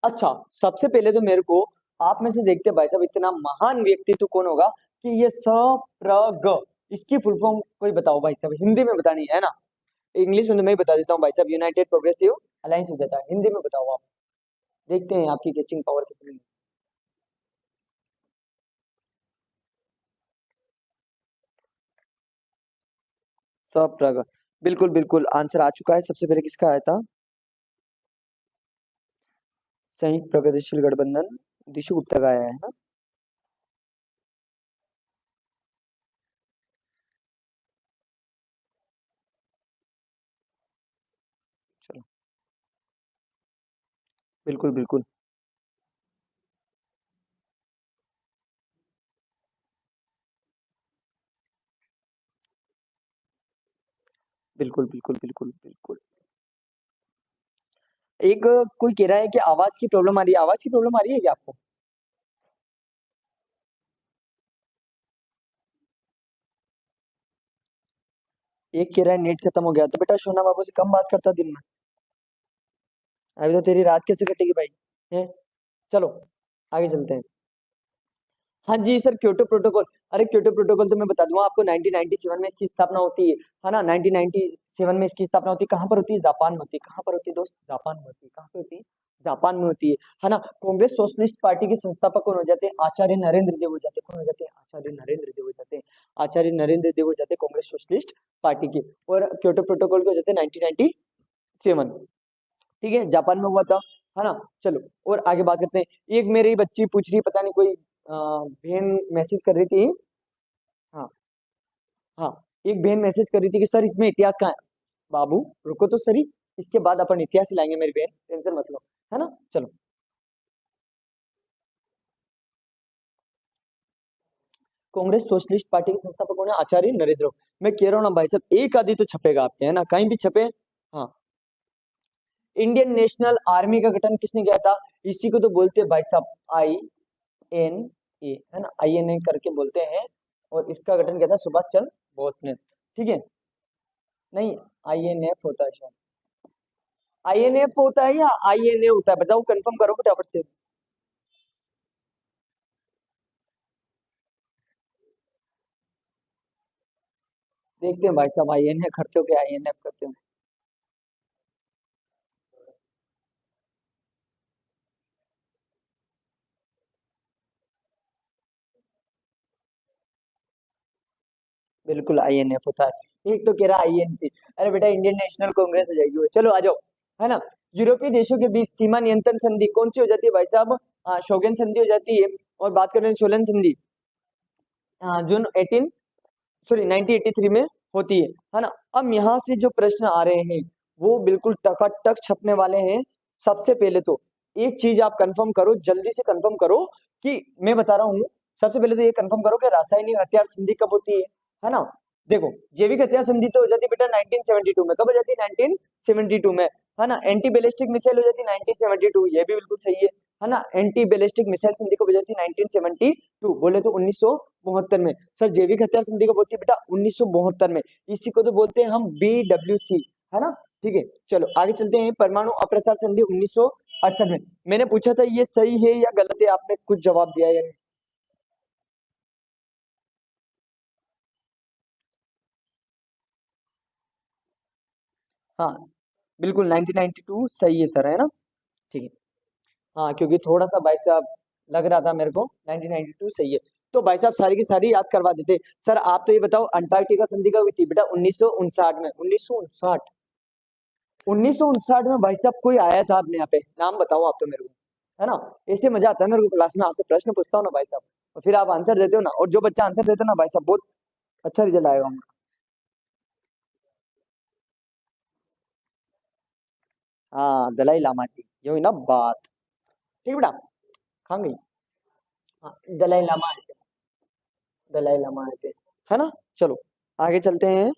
अच्छा, सबसे पहले तो मेरे को आप में से देखते हैं भाई साहब इतना महान व्यक्तित्व कौन होगा कि ये सप्रग, इसकी फुल फॉर्म कोई बताओ भाई साहब, हिंदी में बतानी है ना। इंग्लिश में तो मैं ही बता देता हूँ भाई साहब, यूनाइटेड प्रोग्रेसिव अलायंस हो जाता है। हिंदी में बताओ आप, देखते हैं आपकी कैचिंग पावर कितनी है। सप्रग, बिल्कुल बिल्कुल आंसर आ चुका है। सबसे पहले किसका आया था? संयुक्त प्रगतिशील गठबंधन, दिशु गुप्ता का आया है ना। बिल्कुल बिल्कुल बिल्कुल बिल्कुल बिल्कुल बिल्कुल। एक कोई कह रहा है कि आवाज की प्रॉब्लम आ रही है, आवाज की प्रॉब्लम आ रही है क्या आपको? एक कह रहा है नेट खत्म हो गया, तो बेटा सोना बाबू से कम बात करता दिन में। अभी तो तेरी रात कैसे कटेगी भाई? है। चलो आगे चलते हैं। हाँ जी सर, क्योटो प्रोटोकॉल। अरे क्योटो प्रोटोकॉल तो मैं बता दूंगा आपको, 1997 में इसकी स्थापना होती है ना? 1997 में इसकी स्थापना होती है। कहाँ पर होती है? जापान में होती है। कहाँ पर होती है दोस्त? जापान में होती है। कहाँ पे होती है? जापान में होती है ना? कांग्रेस सोशलिस्ट पार्टी के संस्थापक कौन हो जाते हैं? आचार्य नरेंद्र देव हो जाते हैं। कौन हो जाते हैं? आचार्य नरेंद्र देव हो जाते हैं। आचार्य नरेंद्र देव हो जाते हैं कांग्रेस सोशलिस्ट पार्टी के। और क्योटो प्रोटोकॉल के हो जाते हैं 1997। ठीक है, जापान में हुआ था, है ना? चलो और आगे बात करते हैं। एक मेरी बच्ची पूछ रही, पता नहीं कोई बहन मैसेज कर रही थी। हाँ हाँ, एक बहन मैसेज कर रही थी कि सर इसमें इतिहास कहाँ है। बाबू रुको तो सही, इसके बाद अपन इतिहास ही लाएंगे मेरी बहन, टेंशन मत लो, है ना? चलो, कांग्रेस सोशलिस्ट पार्टी के संस्थापक कौन है? आचार्य नरेंद्र। मैं कह रहा हूँ ना भाई साहब, एक आदि तो छपेगा आपके, है ना? कहीं भी छपे। हाँ, इंडियन नेशनल आर्मी का गठन किसने किया था? इसी को तो बोलते हैं भाई साहब, एन ए, है ना? INA करके बोलते हैं। और इसका गठन किया था सुभाष चंद्र बोस ने। ठीक है। नहीं, INF होता है शायद। INF होता है या INA होता है, बताओ, कंफर्म करो फटाफट से। देखते हैं भाई साहब, INA करते हो क्या INF करते हो? बिल्कुल INF होता है। एक तो कह रहा INC। अरे बेटा इंडियन नेशनल कांग्रेस हो जाएगी वो। चलो आ जाओ, है ना? यूरोपीय देशों के बीच सीमा नियंत्रण संधि कौन सी हो जाती है भाई साहब? शोगन संधि हो जाती है। और बात करें सोलन संधि, जून 18 सॉरी 1983 में होती है ना? अब यहाँ से जो प्रश्न आ रहे हैं वो बिल्कुल टकाटक छपने वाले हैं। सबसे पहले तो एक चीज आप कंफर्म करो, जल्दी से कंफर्म करो कि मैं बता रहा हूँ। सबसे पहले तो ये कंफर्म करो कि रासायनिक हथियार संधि कब होती है ना? देखो, जैविक हथियार संधि तो हो जाती है बेटा 1972 में। कब हो जाती है? 1972 में, है ना? एंटी बैलिस्टिक मिसाइल हो जाती है 1972, ये भी बिल्कुल सही है ना? एंटी बैलिस्टिक मिसाइल संधि कब हो जाती है? 1972, बोले तो 1972 में। सर जैविक हथियार संधि कब होती है बेटा? 1972 में। इसी को तो बोलते हैं हम BWC, है ना? ठीक है, चलो आगे चलते हैं। परमाणु अप्रसार संधि 1968 में। मैंने पूछा था ये सही है या गलत है, आपने कुछ जवाब दिया या नहीं? हाँ बिल्कुल, 1992 सही है सर, है ना? ठीक है। हाँ, क्योंकि थोड़ा सा भाई साहब लग रहा था मेरे को 1992 सही है। तो भाई साहब सारी की सारी याद करवा देते। सर आप तो ये बताओ, अंटार्कटिका संधि कब हुई थी बेटा? 1959 में। 1959, 1959 में भाई साहब कोई आया था अपने यहाँ पे? नाम बताओ आप तो मेरे को, है ना? ऐसे मजा आता है मेरे को क्लास में आपसे प्रश्न पूछता हूँ ना भाई साहब, और फिर आप आंसर देते हो ना, और जो बच्चा आंसर देता है ना भाई साहब, बहुत अच्छा रिजल्ट आएगा उनका। हाँ, दलाई लामा जी, ये हुई ना बात। ठीक है बेटा, कहाँ गई? हाँ, दलाई लामा आए थे, दलाई लामा आए थे, है ना? चलो आगे चलते हैं।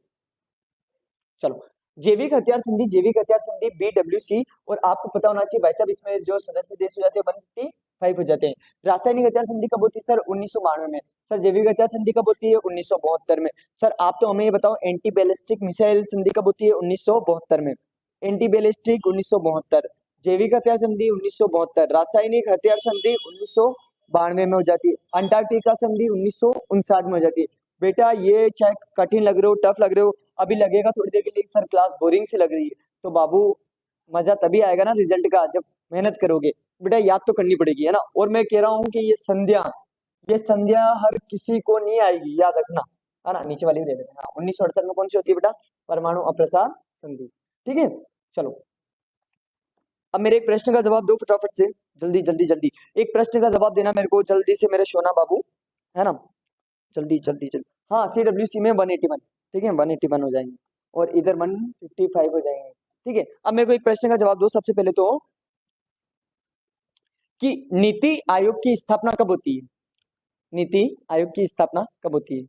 चलो, जैविक हथियार संधि, जैविक हथियार संधि BWC। और आपको पता होना चाहिए भाई साहब, इसमें जो सदस्य देश हो जाते हैं 155 हो जाते हैं। रासायनिक हथियार संधि कब होती है सर? 1992 में। सर जैविक हथियार संधि कब होती है? 1972 में। सर आप तो हमें ये बताओ, एंटी बैलिस्टिक मिसाइल संधि कब होती है? 1972 में। एंटी बैलिस्टिक 1972, जैविक हथियार संधि 1972, रासायनिक हथियार संधि 1992 में हो जाती है। अंटार्कटिका संधि 1959 में हो जाती है। बेटा ये चाहे कठिन लग रहे हो, टफ लग रहे हो, अभी लगेगा थोड़ी देर के लिए सर क्लास बोरिंग सी लग रही है, तो बाबू मजा तभी आएगा ना रिजल्ट का, जब मेहनत करोगे। बेटा याद तो करनी पड़ेगी, है ना? और मैं कह रहा हूँ कि ये संध्या हर किसी को नहीं आएगी, याद रखना, है ना? नीचे वाली भी दे देना। हाँ, 1968 में कौन सी होती है बेटा? परमाणु अप्रसार संधि। ठीक है, चलो अब मेरे एक प्रश्न का जवाब दो फटाफट से, जल्दी जल्दी जल्दी। एक प्रश्न का जवाब देना मेरे को जल्दी से, मेरे सोना बाबू, है ना? जल्दी जल्दी जल्दी। हाँ, CWC में 181। ठीक है, 181 हो जाएंगे, और इधर 155 हो जाएंगे। ठीक है, अब मेरे को एक प्रश्न का जवाब दो सबसे पहले तो। कि नीति आयोग की स्थापना कब होती है? नीति आयोग की स्थापना कब होती है?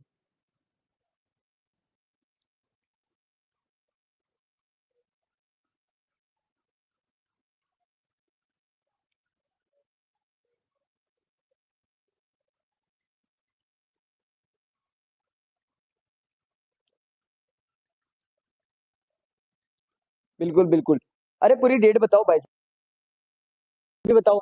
बिल्कुल बिल्कुल। अरे पूरी डेट बताओ भाई साहब, ये बताओ।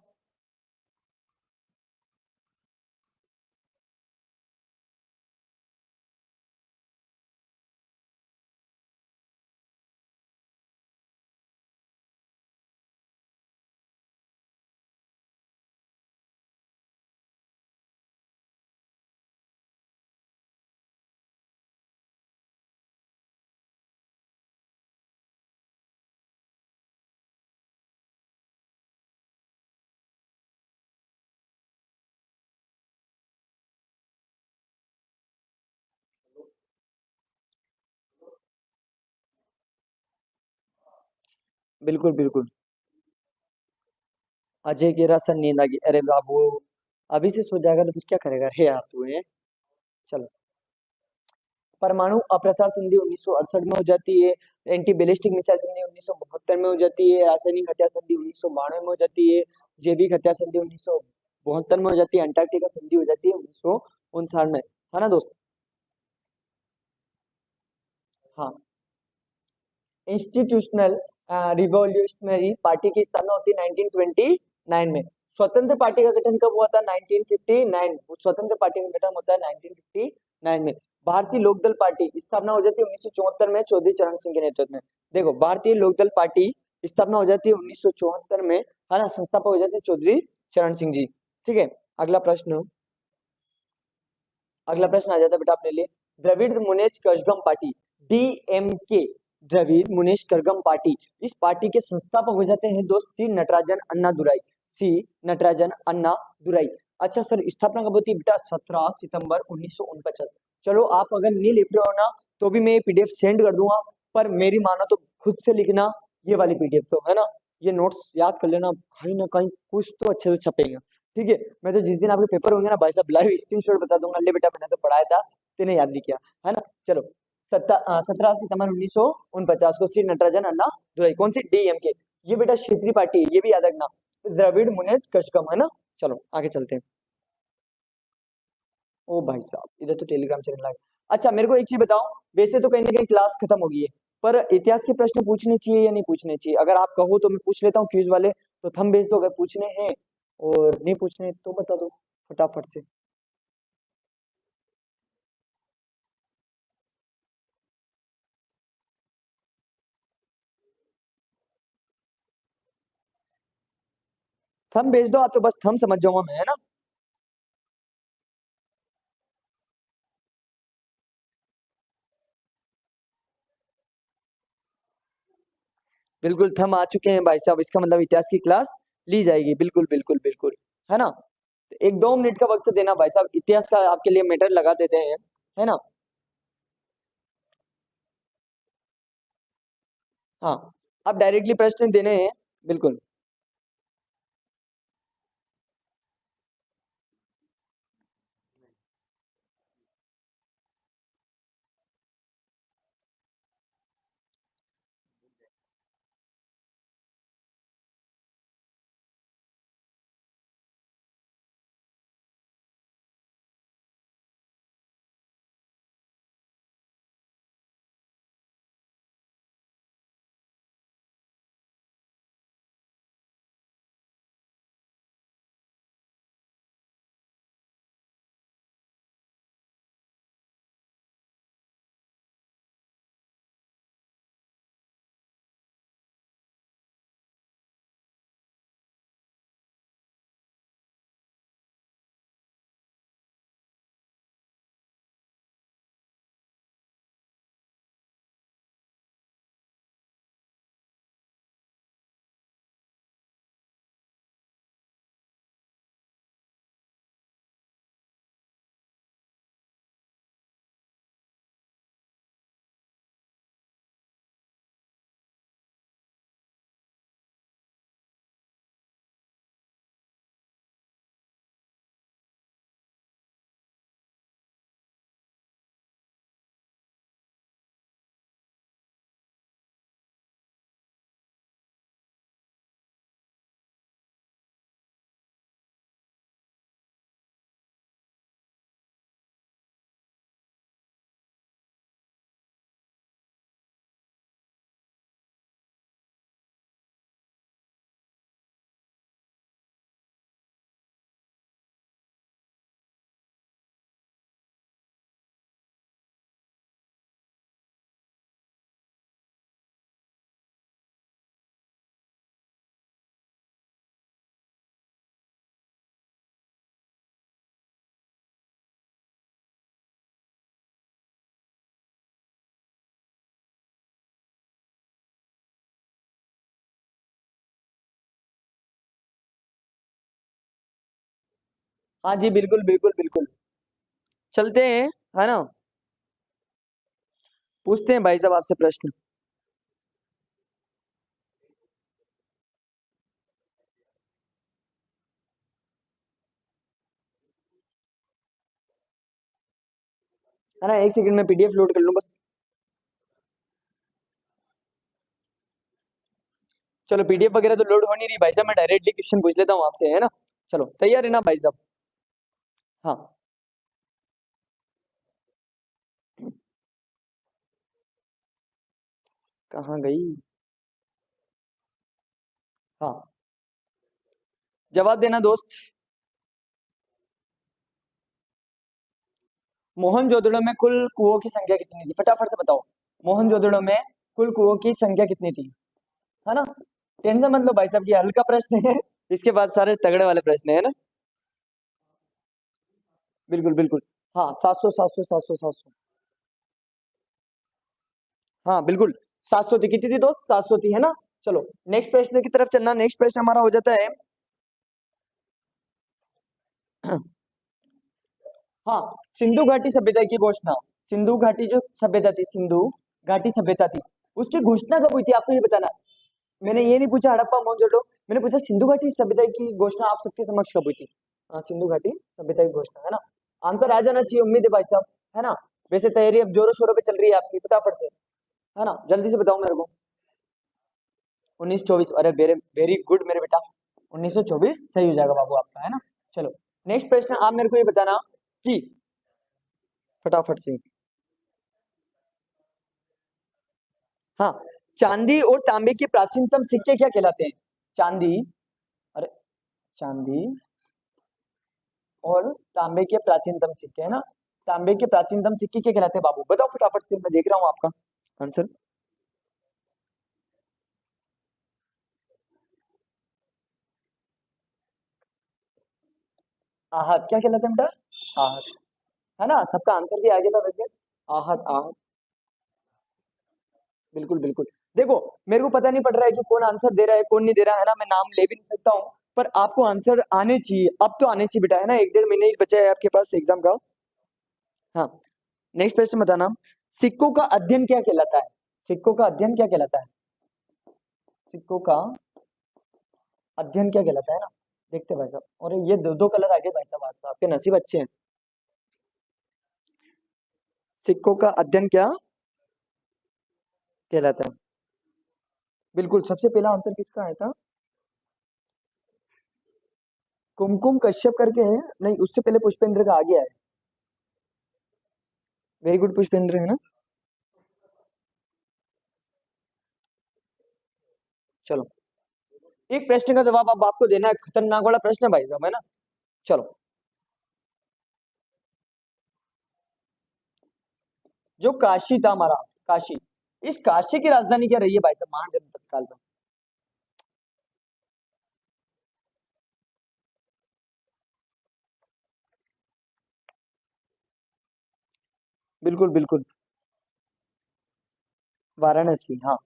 बिल्कुल बिल्कुल। अजय केरा सन नींद आ गई, अरे बाबू अभी से सो जाएगा तो फिर क्या करेगा रे यार तू है। चलो। परमाणु अप्रसार संधि 1968 में हो जाती है। एंटी बैलिस्टिक मिसाइल संधि 1972 में हो जाती है। रासायनिक हथियार संधि 1992 में हो जाती है। जैविक हथियार संधि 1972 में हो जाती है। अंटार्कटिका संधि हो जाती है 1959 में, है ना दोस्त? हाँ। इंस्टीट्यूशनल रिवॉल्यूशनरी पार्टी की स्थापना होती है 1929 में। स्वतंत्र पार्टी का गठन कब हुआ था? 1959। स्वतंत्र पार्टी का गठन होता है 1959 में। भारतीय लोकदल पार्टी स्थापना हो जाती है 1974 में, चौधरी चरण सिंह के नेतृत्व में। देखो, भारतीय लोकदल पार्टी स्थापना हो जाती है 1974 में, है ना? संस्थापक हो जाते हैं चौधरी चरण सिंह जी। ठीक है। अगला प्रश्न, अगला प्रश्न आ जाता है बेटा अपने लिए। Dravida Munnetra Kazhagam party, DMK, Dravida Munnetra Kazhagam party, इस पार्टी के संस्थापक हो जाते हैं दोस्त सी नटराजन अन्ना दुराई। सी नटराजन अन्ना दुराई। अच्छा सर, स्थापना कब होती है बेटा? 17 सितंबर 1949। चलो, आप अगर नहीं लिख रहे हो ना तो भी मैं ये पीडीएफ सेंड कर दूंगा, पर मेरी मानो तो खुद से लिखना ये वाली पीडीएफ, तो है ना? ये नोट्स याद कर लेना, कहीं ना कहीं कुछ तो अच्छे से छपेगा। ठीक है। मैं तो जिस दिन आपके पेपर होंगे ना भाई साहब, लाइव स्क्रीनशॉट बता दूंगा, ले बेटा मैंने तो पढ़ाया था, तूने याद नहीं किया, है ना? चलो। 17 सितंबर 1949 को श्री नटराजन अन्ना दुराई, कौन सी? डीएमके। ये बेटा क्षेत्रीय पार्टी है, ये भी याद रखना। द्रविड़ मुनेत्र कषगम, है ना? चलो आगे चलते हैं। ओ भाई साहब, इधर तो टेलीग्राम चैनल आ गया। अच्छा मेरे को एक चीज बताओ, वैसे तो कहीं ना कहीं क्लास खत्म हो गई है, पर इतिहास के प्रश्न पूछने चाहिए या नहीं पूछने चाहिए? अगर आप कहो तो मैं पूछ लेता हूँ क्विज वाले, तो थंब भेज दो अगर पूछने हैं, और नहीं पूछने तो बता दो फटाफट से। थंब भेज दो आप, तो बस थंब समझ जाऊंगा मैं, है ना? बिल्कुल थंब आ चुके हैं भाई साहब, इसका मतलब इतिहास की क्लास ली जाएगी, बिल्कुल बिल्कुल बिल्कुल, है ना? तो एक 2 मिनट का वक्त देना भाई साहब, इतिहास का आपके लिए मैटर लगा देते हैं, है ना? हाँ। अब डायरेक्टली प्रश्न देने हैं। बिल्कुल। हाँ जी, बिल्कुल बिल्कुल बिल्कुल। चलते हैं, है ना। पूछते हैं भाई साहब आपसे प्रश्न। है ना, एक सेकंड में पीडीएफ लोड कर लूँ बस। चलो, पीडीएफ वगैरह तो लोड हो नहीं रही भाई साहब, मैं डायरेक्टली क्वेश्चन पूछ लेता हूँ आपसे, है ना। चलो, तैयार है ना भाई साहब। हाँ। कहाँ गई। हाँ, जवाब देना दोस्त। मोहनजोदड़ो में कुल कुओं की संख्या कितनी थी, फटाफट से बताओ। मोहनजोदड़ो में कुल कुओं की संख्या कितनी थी। है ना। टेंशन मत लो भाई साहब, ये हल्का प्रश्न है। इसके बाद सारे तगड़े वाले प्रश्न है ना। बिल्कुल बिल्कुल। हाँ, 700 700 700 700। हाँ बिल्कुल। 700 थी, कितनी थी दोस्त, 700 थी, है ना। चलो, नेक्स्ट प्रश्न की तरफ चलना। नेक्स्ट प्रश्न हमारा हो जाता है। हाँ, सिंधु घाटी सभ्यता की घोषणा। सिंधु घाटी जो सभ्यता थी, सिंधु घाटी सभ्यता थी, उसकी घोषणा कब हुई थी, आपको ये बताना। मैंने ये नहीं पूछा हड़प्पा मोहनजोदड़ो, मैंने पूछा सिंधु घाटी सभ्यता की घोषणा आप सबके समक्ष कब हुई थी। हाँ, सिंधु घाटी सभ्यता की घोषणा, है ना। आंसर आ जाना चाहिए, उम्मीद है भाई साहब। है ना। वैसे तैयारी अब जोरों शोरों पे चल रही है आपकी, फटाफट से। है ना, जल्दी से बताओ मेरे को। 1924, अरे वेरी वेरी गुड मेरे बेटा। 1924 सही हो जाएगा बाबू आपका, है ना। चलो, नेक्स्ट प्रश्न आप मेरे को ये बताना कि, फटाफट से। हाँ, चांदी और तांबे के प्राचीनतम सिक्के क्या कहलाते हैं। चांदी, अरे, चांदी और तांबे के प्राचीनतम सिक्के, है ना। तांबे के प्राचीनतम सिक्के क्या कहलाते हैं बाबू, बताओ फटाफट से, मैं देख रहा हूँ आपका आंसर। आहत क्या कहलाते हैं बेटा, आहत। है ना, सबका आंसर भी आ गया था वैसे। आहत आहत। बिल्कुल बिल्कुल। देखो, मेरे को पता नहीं पड़ रहा है कि कौन आंसर दे रहा है कौन नहीं दे रहा है ना, मैं नाम ले भी नहीं सकता हूँ। पर आपको आंसर आने चाहिए, अब तो आने चाहिए बेटा, है ना, एक डेढ़ महीने ही बचा है आपके पास एग्जाम का। हाँ। नेक्स्ट प्रश्न बताना। सिक्कों का अध्ययन क्या कहलाता है। सिक्कों का अध्ययन क्या कहलाता है। सिक्कों का अध्ययन क्या कहलाता है ना। देखते हैं भाई साहब, और ये दो दो कलर आगे भाई साहब, आज तो आपके नसीब अच्छे हैं। सिक्कों का अध्ययन क्या कहलाता है। बिल्कुल, सबसे पहला आंसर किसका आया था। कुमकुम कश्यप करके है, नहीं उससे पहले पुष्पेंद्र का आ गया है। वेरी गुड पुष्पेंद्र, है ना। चलो, एक प्रश्न का जवाब अब आपको देना है, खतरनाक वाला प्रश्न है भाई साहब, है ना। चलो, जो काशी था हमारा, काशी, इस काशी की राजधानी क्या रही है भाई साहब, महान जनपद काल में। बिल्कुल बिल्कुल। वाराणसी, हाँ।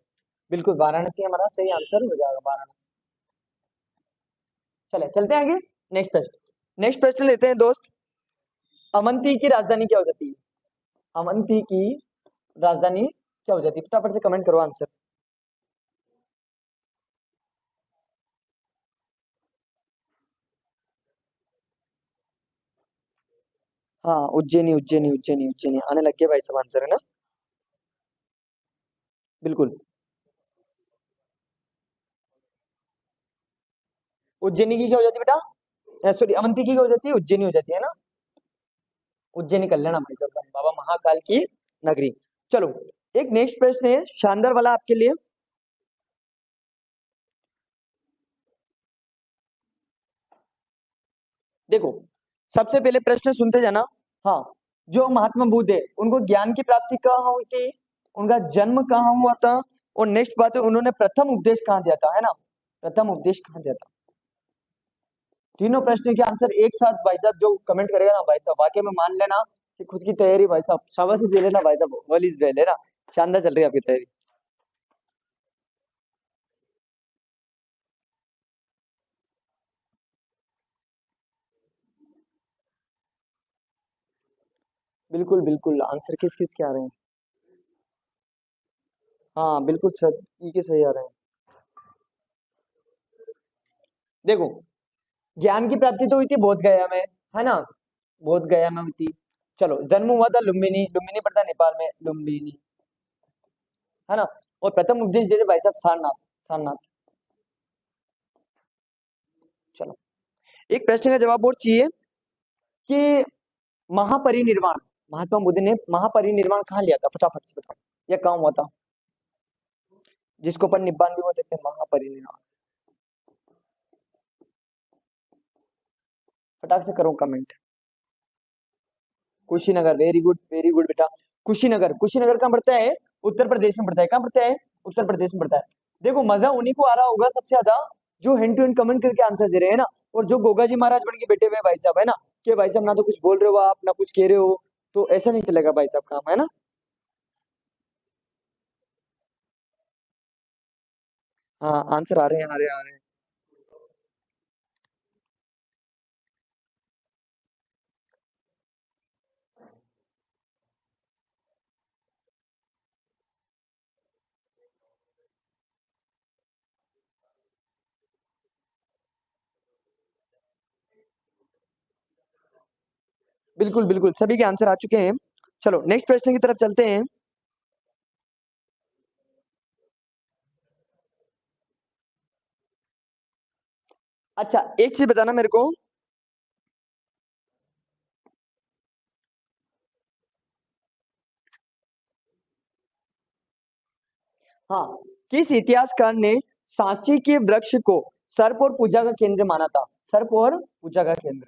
बिल्कुल, वाराणसी हमारा सही आंसर हो जाएगा, वाराणसी। चले, चलते हैं आगे। नेक्स्ट प्रश्न, नेक्स्ट प्रश्न लेते हैं दोस्त। अवंती की राजधानी क्या हो जाती है। अवंती की राजधानी क्या हो जाती है, फटाफट से कमेंट करो आंसर। हाँ, उज्जैनी उज्जैनी उज्जैनी उज्जैनी आने लग गया भाई सब आंसर, है ना। बिल्कुल। उज्जैनी की क्या हो जाती है बेटा, सॉरी, अवंती की क्या हो जाती है, उज्जैनी हो जाती है ना। उज्जैनी कर लेना भाई साहब, बाबा महाकाल की नगरी। चलो, एक नेक्स्ट प्रश्न है शानदार वाला आपके लिए। देखो, सबसे पहले प्रश्न सुनते जाना। हाँ, जो महात्मा बुद्ध है उनको ज्ञान की प्राप्ति कहाँ हुई थी, उनका जन्म कहाँ हुआ था, और नेक्स्ट बात है उन्होंने प्रथम उपदेश कहाँ दिया था, है ना। प्रथम उपदेश कहाँ दिया था। तीनों प्रश्न के आंसर एक साथ भाई साहब जो कमेंट करेगा ना भाई साहब, वाकई में मान लेना कि खुद की तैयारी भाई साहब शाबाशी दे लेना भाई साहब, ऑल इज वेल, है ना। शानदार चल रही है आपकी तैयारी। बिल्कुल बिल्कुल, आंसर किस किस के आ रहे हैं? हाँ बिल्कुल सर, ई के सही आ रहे हैं। देखो, ज्ञान की प्राप्ति तो हुई थी बोध गया में, है ना? बोध गया में हुई थी। चलो, जन्म हुआ था लुम्बिनी, लुम्बिनी पड़ता है नेपाल में, लुम्बिनी, है ना? और प्रथम उपदेश दिए थे भाई साहब सारनाथ, सारनाथ। चलो, एक प्रश्न का जवाब और चाहिए कि महापरिनिर्वाण, महात्मा बुद्ध ने महापरिनिर्वाण कहाँ लिया था? फटाफट से बताओ, यह कहाँ हुआ था? जिसको अपन निब्बान भी बोल सकते हैं, महापरिनिर्वाण। फटाक से करो कमेंट। कुशीनगर, वेरी गुड बेटा। कुशीनगर, कुशीनगर कहाँ पड़ता है? उत्तर प्रदेश में पड़ता है। कहाँ पड़ता है? उत्तर प्रदेश में पड़ता है। देखो, मजा उन्हीं को आ रहा होगा सबसे ज्यादा जो हैंड टू हैंड कमेंट करके आंसर दे रहे हैं ना, और जो गोगा जी महाराज बन के बैठे हुए हैं भाई साहब, है ना? कि भाई साहब ना तो कुछ बोल रहे हो आप, ना कुछ कह रहे हो, तो ऐसा नहीं चलेगा भाई साहब काम, है ना? हाँ, आंसर आ रहे हैं, आ रहे हैं, आ रहे हैं। बिल्कुल बिल्कुल, सभी के आंसर आ चुके हैं। चलो नेक्स्ट प्रश्न की तरफ चलते हैं। अच्छा, एक चीज बताना मेरे को। हाँ, किस इतिहासकार ने सांची के वृक्ष को सर्प और पूजा का केंद्र माना था? सर्प और पूजा का केंद्र,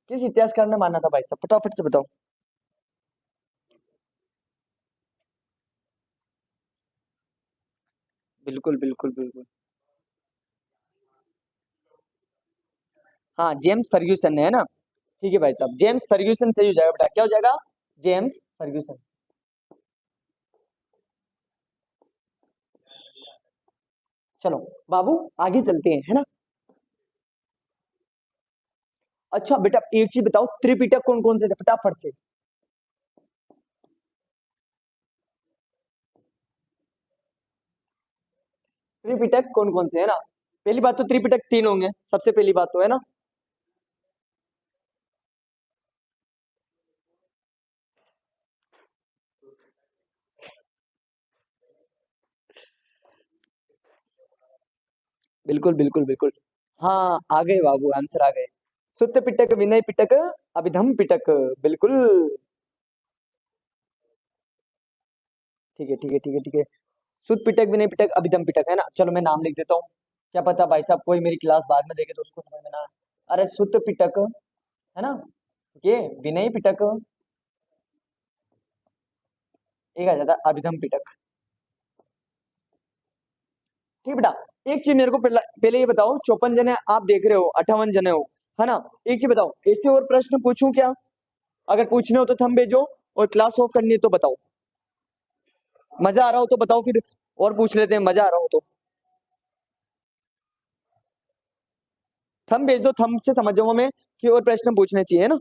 किस इतिहासकार ने माना था भाई साहब? फटाफट से बताओ। बिल्कुल बिल्कुल बिल्कुल। हाँ, जेम्स फर्ग्यूसन ने, है ना? ठीक है भाई साहब, जेम्स फर्ग्यूसन सही हो जाएगा बेटा। क्या हो जाएगा? James Ferguson. चलो बाबू, आगे चलते हैं, है ना? अच्छा बेटा, एक चीज बताओ, त्रिपिटक कौन कौन से थे? फटाफट से। त्रिपिटक कौन कौन से, है ना? पहली बात तो त्रिपिटक तीन होंगे, सबसे पहली बात तो, है ना? बिल्कुल बिल्कुल बिल्कुल। हाँ, आ गए बाबू, आंसर आ गए। सुत्त पिटक, विनय पिटक, अभिधम पिटक। बिल्कुल। ठीक है, ठीक है, ठीक है, ठीक है। सुत पिटक, विनय पिटक, अभिधम पिटक, है ना? चलो मैं नाम लिख देता हूँ। क्या पता भाई साहब कोई मेरी क्लास बाद में देखे तो उसको समझ में ना आए। अरे, सुत पिटक, है ना? ये विनय पिटक, एक आ जाता है अभिधम पिटक। ठीक बेटा। एक चीज मेरे को पहले पहले ये बताओ, 54 जने आप देख रहे हो, 58 जने हो, है ना? एक चीज बताओ, ऐसे और प्रश्न पूछूं क्या? अगर पूछने हो तो थंब भेजो, और क्लास ऑफ करनी है तो बताओ। मजा आ रहा हो तो बताओ फिर, और पूछ लेते हैं, मजा आ रहा हो तो। थंब भेज दो, थंब से समझ जाऊंगा मैं कि और प्रश्न पूछने चाहिए, है ना?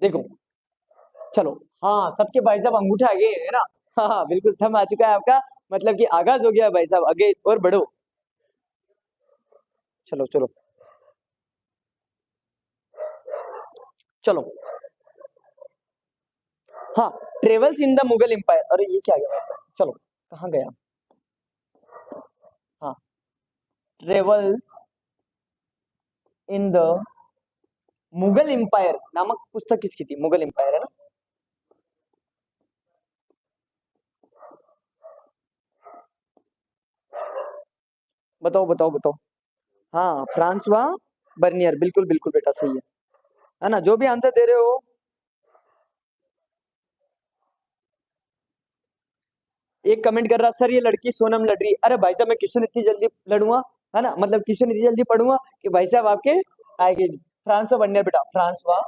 देखो, चलो। हाँ, सबके भाई साहब अंगूठा आगे है ना? हाँ हाँ बिल्कुल, थंब आ चुका है आपका। मतलब कि आगाज हो गया भाई साहब, आगे और बढ़ो। चलो चलो। चलो। हाँ, travels in the Mughal empire, अरे ये क्या गया भाई साहब? चलो, कहाँ गया? हाँ, travels in the Mughal empire नामक पुस्तक किसकी थी? मुगल एम्पायर, है ना? बताओ बताओ बताओ। हाँ, फ्रांसवा बर्नियर, बिल्कुल बिल्कुल बेटा, सही है ना? जो भी आंसर दे रहे हो। एक कमेंट कर रहा, सर ये लड़की सोनम लड़ रही है। अरे भाई साहब, मैं क्वेश्चन इतनी जल्दी लड़ूंगा, है ना? मतलब क्वेश्चन इतनी जल्दी पढ़ूंगा कि भाई साहब आपके आएगी नहीं। फ्रांसवा बर्नियर बेटा, फ्रांसवा,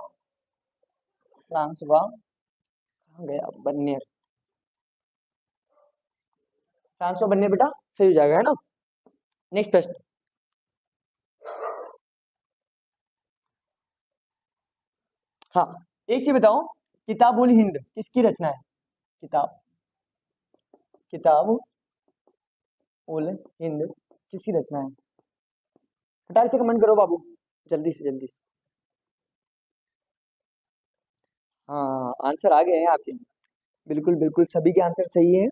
फ्रांसवा कहाँ गया बर्नियर, फ्रांसवा बर्नियर बेटा सही हो जाएगा, है ना। नेक्स्ट प्रश्न। हाँ, एक चीज बताओ, किताबुल हिंद किसकी रचना है? किताब, किताब उल हिंद किसकी रचना है? फटाक से कमेंट करो बाबू, जल्दी से जल्दी से। हाँ, आंसर आ गए हैं आपके। बिल्कुल बिल्कुल, सभी के आंसर सही है।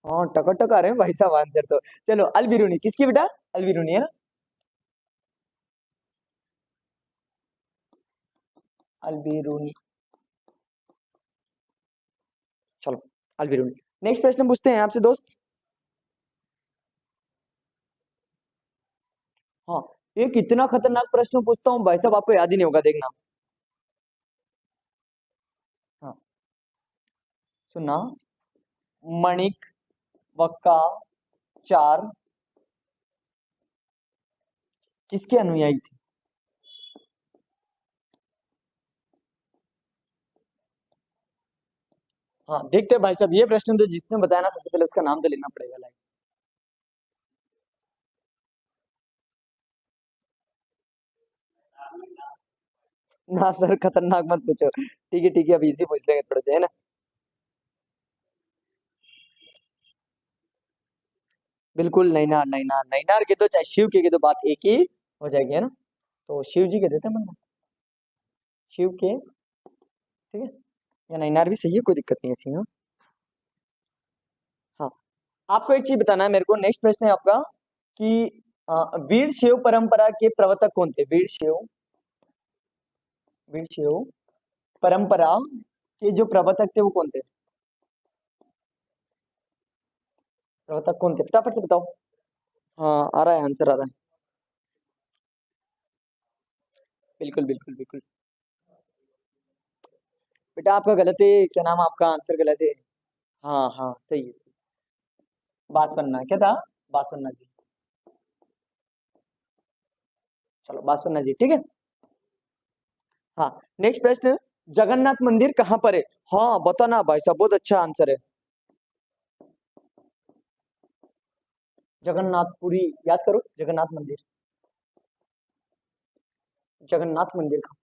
हाँ, टक आ रहे हैं भाई साहब आंसर तो। चलो, अल बिरूनी किसकी बेटा? अल बिरूनी है ना, अल बिरूनी। चलो, अल बिरूनी। नेक्स्ट प्रश्न पूछते हैं आपसे दोस्त। हाँ, ये कितना खतरनाक प्रश्न पूछता हूँ भाई साहब, आपको याद ही नहीं होगा, देखना। हाँ, सुना, मणिक वक्का चार किसके अनुयायी थे? हाँ, देखते हैं भाई साहब, ये प्रश्न तो जिसने बताया ना सबसे पहले उसका नाम तो लेना पड़ेगा लाइक। ना सर, खतरनाक मत पूछो, ठीक है, अभी इजी पूछ लेंगे थोड़े से, है ना। बिल्कुल, नैनार नैनार नैनार के तो चाहे शिव के तो बात एक ही हो जाएगी, है ना। तो शिव जी के देते हैं मतलब, शिव के, ठीक है, या नैनार भी सही है, कोई दिक्कत नहीं है ऐसी, हाँ। हाँ, आपको एक चीज बताना है मेरे को, नेक्स्ट प्रश्न है आपका कि वीर शैव परंपरा के प्रवर्तक कौन थे? वीर शैव, वीर शैव परंपरा के जो प्रवर्तक थे वो कौन थे? प्रवर्तक कौन थे, फटाफट से बताओ। हाँ, आ रहा है आंसर, आ रहा है। बिल्कुल बिल्कुल बिल्कुल, बेटा आपका गलत है, क्या नाम, आपका आंसर गलत है। हाँ हाँ, सही है सही। बासवन्ना क्या था? बासवन्ना जी। चलो, बासवन्ना जी, ठीक है। हाँ, नेक्स्ट प्रश्न, जगन्नाथ मंदिर कहाँ पर है? हाँ, बताना भाई साहब, बहुत अच्छा आंसर है। जगन्नाथपुरी, याद करो, जगन्नाथ मंदिर, जगन्नाथ मंदिर कहाँ?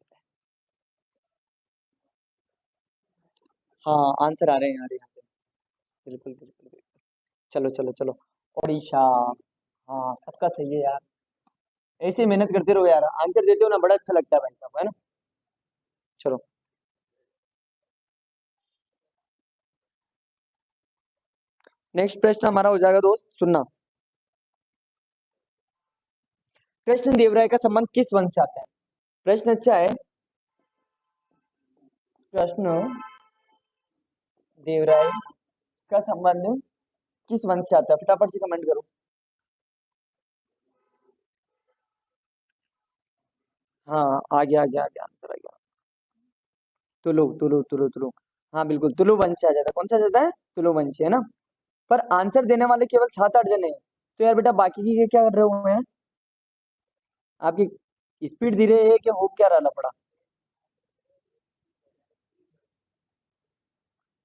हाँ, आंसर आ रहे हैं, आ रहे हैं, आ रहे हैं। बिल्कुल बिल्कुल बिल्कुल। चलो चलो चलो, उड़ीसा। हाँ, सबका सही है यार, ऐसे ही मेहनत करते रहो यार, आंसर देते हो ना, बड़ा अच्छा लगता है भाई साहब, है ना। चलो, नेक्स्ट प्रश्न हमारा हो जाएगा दोस्त, सुनना। कृष्ण देवराय का संबंध किस वंश से आता है? प्रश्न अच्छा है। कृष्ण देवराय का संबंध किस वंश से आता है? फटाफट से कमेंट करो। हाँ, आ गया आ गया आ गया, आंसर आ गया। तुलु तुलु तुलु तुलु, हाँ बिल्कुल, तुलु वंश से आ जाता है, कौन सा आ जाता है? तुलु वंश, है ना। पर आंसर देने वाले केवल 7-8 जने हैं, तो यार बेटा बाकी की क्या कर रहे हुए हैं? आपकी स्पीड धीरे है कि हो क्या रहा लफड़ा?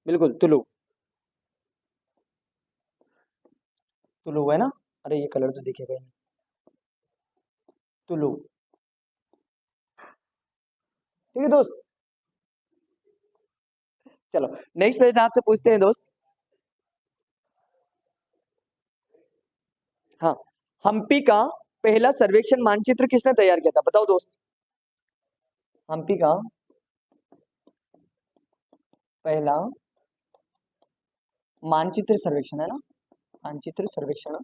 बिल्कुल, तुलु, तुलु है ना। अरे ये कलर तो दिखेगा ही नहीं। तुलु, ठीक है दोस्त। चलो, नेक्स्ट प्रश्न आपसे पूछते हैं दोस्त। हाँ, हम्पी का पहला सर्वेक्षण मानचित्र किसने तैयार किया था, बताओ दोस्त। हम्पी का पहला मानचित्र सर्वेक्षण, है ना, मानचित्र सर्वेक्षण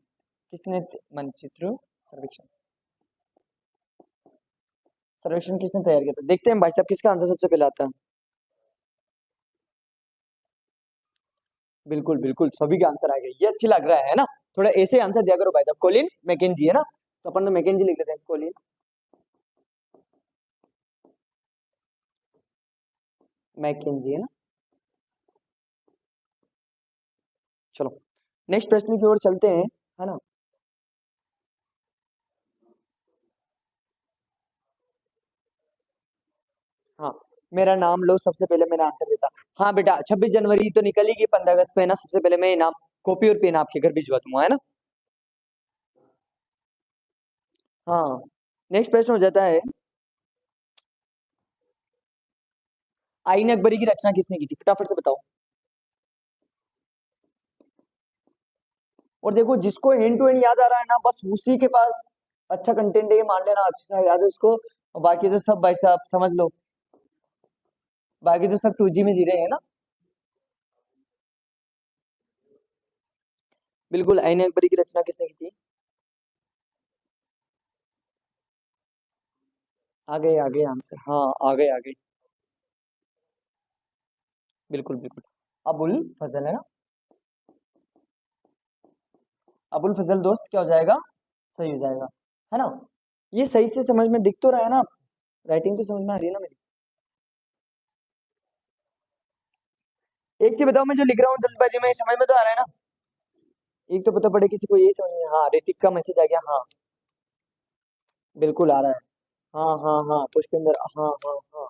मानचित्र सर्वेक्षण, सर्वेक्षण किसने तैयार किया था? देखते हैं भाई साहब किसका आंसर सबसे पहले आता है। बिल्कुल बिल्कुल, सभी के आंसर आ गए, ये अच्छी लग रहा है ना। थोड़ा ऐसे आंसर दिया करो भाई साहब। कोलिन मैकेंजी, है ना, तो अपन तो मैकेंजी लिख देते हैं, कोलिन मैकेंजी, है ना। चलो, नेक्स्ट प्रश्न की ओर चलते हैं, है ना। हाँ, मेरा नाम लो, सबसे पहले मेरा आंसर देता। हाँ बेटा, 26 जनवरी तो निकलेगी, 15 अगस्त पे है ना, सबसे पहले मैं इनाम कॉपी और पेन आपके घर भिजवा दूंगा, है ना। हाँ, नेक्स्ट प्रश्न हो जाता है, आईन अकबरी की रचना किसने की थी, फटाफट से बताओ। और देखो, जिसको एंड टू एंड याद आ रहा है ना, बस उसी के पास अच्छा कंटेंट है, ये मान लेना, अच्छा याद है उसको, और बाकी तो सब भाई साहब समझ लो, बाकी तो सब 2G में जी रहे हैं ना। बिल्कुल, आईन अकबरी की रचना किसने की थी। आ गए आंसर, हाँ आ गए। बिल्कुल बिल्कुल, अबुल फजल है ना, अबुल फजल दोस्त क्या हो जाएगा, सही हो जाएगा, है ना। ये सही से समझ में दिख तो रहा है ना, राइटिंग तो समझ में आ रही है ना मेरी। एक चीज बताओ, मैं जो लिख रहा हूँ जल्दबाजी में, समझ में तो आ रहा है ना। एक तो पता पड़े किसी को, यही समझ में, हाँ ऋतिक का मैसेज आ गया, हाँ बिल्कुल आ रहा है। हाँ हाँ हाँ, पुष्पिंदर, हाँ हाँ हाँ।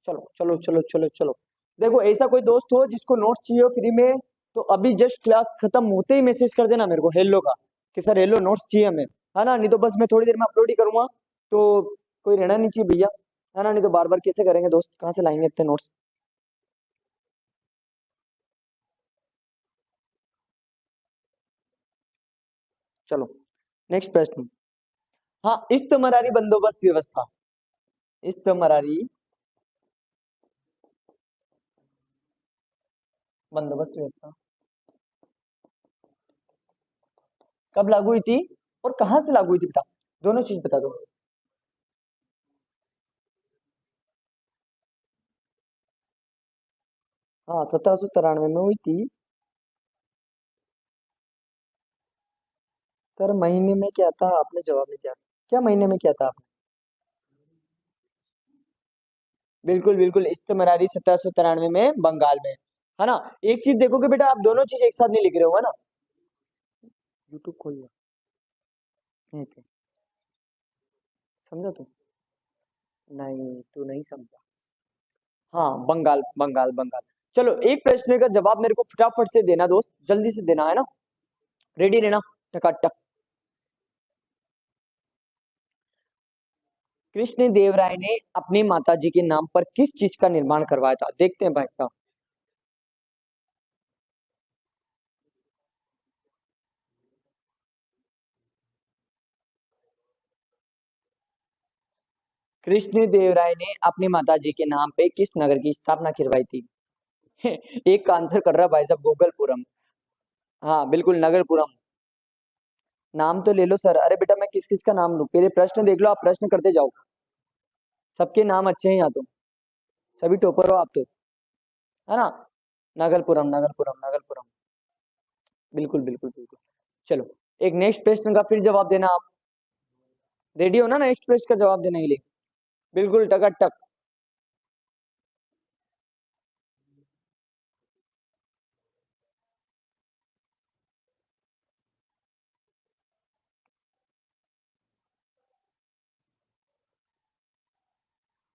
चलो चलो चलो चलो चलो, देखो ऐसा कोई दोस्त हो जिसको नोट्स चाहिए हो फ्री में, तो अभी जस्ट क्लास खत्म होते ही मैसेज कर देना मेरे को हेलो का, कि सर हेलो नोट्स चाहिए हमें, है ना। नहीं तो बस मैं थोड़ी देर में अपलोड ही करूंगा, तो कोई रहना नहीं चाहिए भैया, है ना, नहीं तो बार बार कैसे करेंगे दोस्त, कहाँ से लाएंगे इतने नोट्स। चलो, नेक्स्ट प्रश्न। हाँ, इस्तमरारी बंदोबस्त व्यवस्था, इस्तमरारी बंदोबस्त व्यवस्था कब लागू हुई थी, और कहाँ से लागू हुई थी बेटा, दोनों चीज बता दो। हाँ, 1793 में हुई थी। सर महीने में क्या था, आपने जवाब नहीं दिया, क्या महीने में क्या था आपने। बिल्कुल बिल्कुल, इस्तमरारी 1793 में बंगाल में, है ना। एक चीज देखो कि बेटा, आप दोनों चीज एक साथ नहीं लिख रहे हो, है ना। यूट्यूब खोल लो, ठीक है, समझा तू, नहीं तू नहीं समझा। हाँ, बंगाल बंगाल बंगाल। चलो, एक प्रश्न का जवाब मेरे को फटाफट से देना दोस्त, जल्दी से देना, है ना, रेडी रहना, टकाटक। कृष्ण देव राय ने अपनी माता जी के नाम पर किस चीज का निर्माण करवाया था, देखते हैं भाई साहब। कृष्ण देव राय ने अपनी माता जी के नाम पे किस नगर की स्थापना करवाई थी। एक का आंसर कर रहा है भाई साहब, गोगलपुरम। हाँ बिल्कुल, नगरपुरम। नाम तो ले लो सर, अरे बेटा मैं किस किस का नाम लूं, पहले प्रश्न देख लो, आप प्रश्न करते जाओ, सबके नाम अच्छे हैं यहाँ तो, सभी टॉपर हो आप तो, है ना। नगरपुरम नगरपुरम नगरपुरम, बिल्कुल बिल्कुल बिल्कुल। चलो, एक नेक्स्ट प्रश्न का फिर जवाब देना आप, रेडी हो ना नेक्स्ट प्रश्न का जवाब देने के लिए। बिल्कुल टकाटक।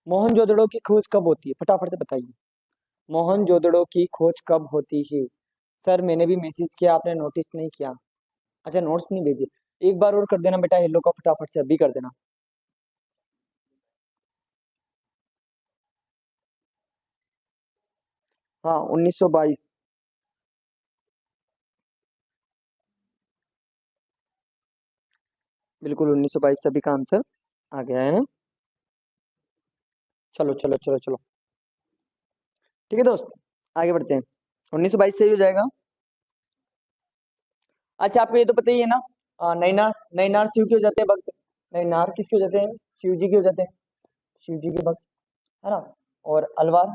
मोहनजोदड़ो की खोज कब होती है, फटाफट से बताइए। मोहनजोदड़ो की खोज कब होती है। सर मैंने भी मैसेज किया, आपने नोटिस नहीं किया। अच्छा, नोट्स नहीं भेजे, एक बार और कर देना बेटा हेलो का, फटाफट से अभी कर देना। हाँ, 1922। बिल्कुल 1922 सभी का आंसर आ गया है ना। चलो चलो चलो चलो, ठीक है दोस्त, आगे बढ़ते हैं। 1922 सही हो जाएगा। अच्छा, आपको ये तो पता ही है ना, नैनार, नैनार शिव के हो जाते हैं भक्त, नैनार किसके हो जाते हैं, शिव जी के हो जाते हैं, शिव जी के भक्त, है ना। और अलवार,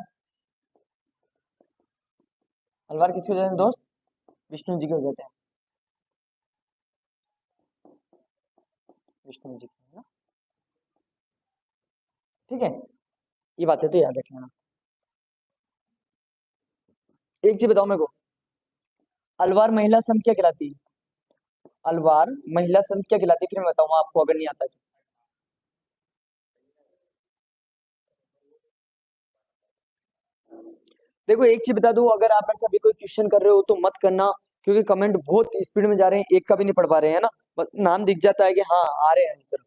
अलवार किसके हो जाते हैं दोस्त, विष्णु जी के हो जाते हैं, विष्णु जी के, है ना। ठीक है, ये बातें तो याद रख लेना। एक चीज बताओ मेरे को, अलवार महिला संघ क्या कहलाती है, अलवार महिला संघ क्या कहलाती है, फिर मैं बताऊंगा आपको अगर नहीं आता है तो। देखो एक चीज बता दूं, अगर आप मेरे से अभी कोई क्वेश्चन कर रहे हो तो मत करना, क्योंकि कमेंट बहुत स्पीड में जा रहे हैं, एक का भी नहीं पढ़ पा रहे हैं ना, बस नाम दिख जाता है कि हाँ आ रहे हैं आंसर।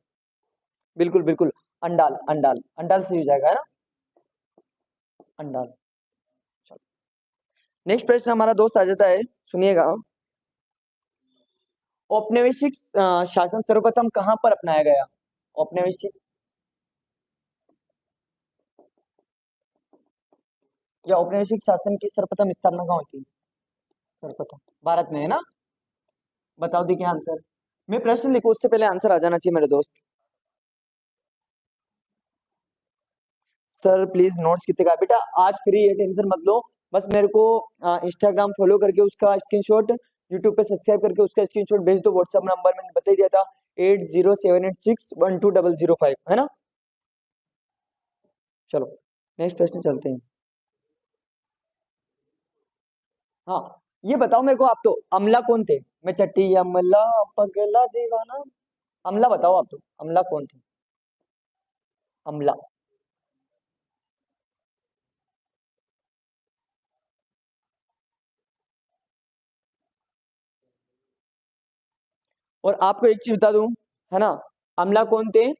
बिल्कुल बिल्कुल, अंडाल अंडाल अंडाल सही हो जाएगा, है ना, अंडाल। चलो नेक्स्ट प्रश्न हमारा दोस्त आ जाता है, सुनिएगा। औपनिवेशिक शासन सर्वप्रथम कहाँ पर अपनाया गया? औपनिवेशिक या औपनिवेशिक शासन की सर्वप्रथम स्थापना कहाँ हुई थी? सर्वप्रथम भारत में, है ना? बताओ दी क्या आंसर। मैं प्रश्न लिखूं उससे पहले आंसर आ जाना चाहिए मेरे दोस्त। सर प्लीज नोट्स कितने का बेटा, आज फ्री है, टेंशन मत लो। बस मेरे को इंस्टाग्राम फॉलो करके उसका स्क्रीनशॉट, यूट्यूब पे सब्सक्राइब करके उसका स्क्रीनशॉट भेज दो। व्हाट्सएप नंबर मैंने बता ही दिया था, 8078612005, है ना? चलो नेक्स्ट प्रश्न चलते हैं। हाँ ये बताओ मेरे को, आप तो अमला कौन थे? मैं चट्टी अमला पगला दीवाना, अमला बताओ आप तो, अमला कौन थे? अमला। और आपको एक चीज बता दूं, है ना, अमला कौन थे?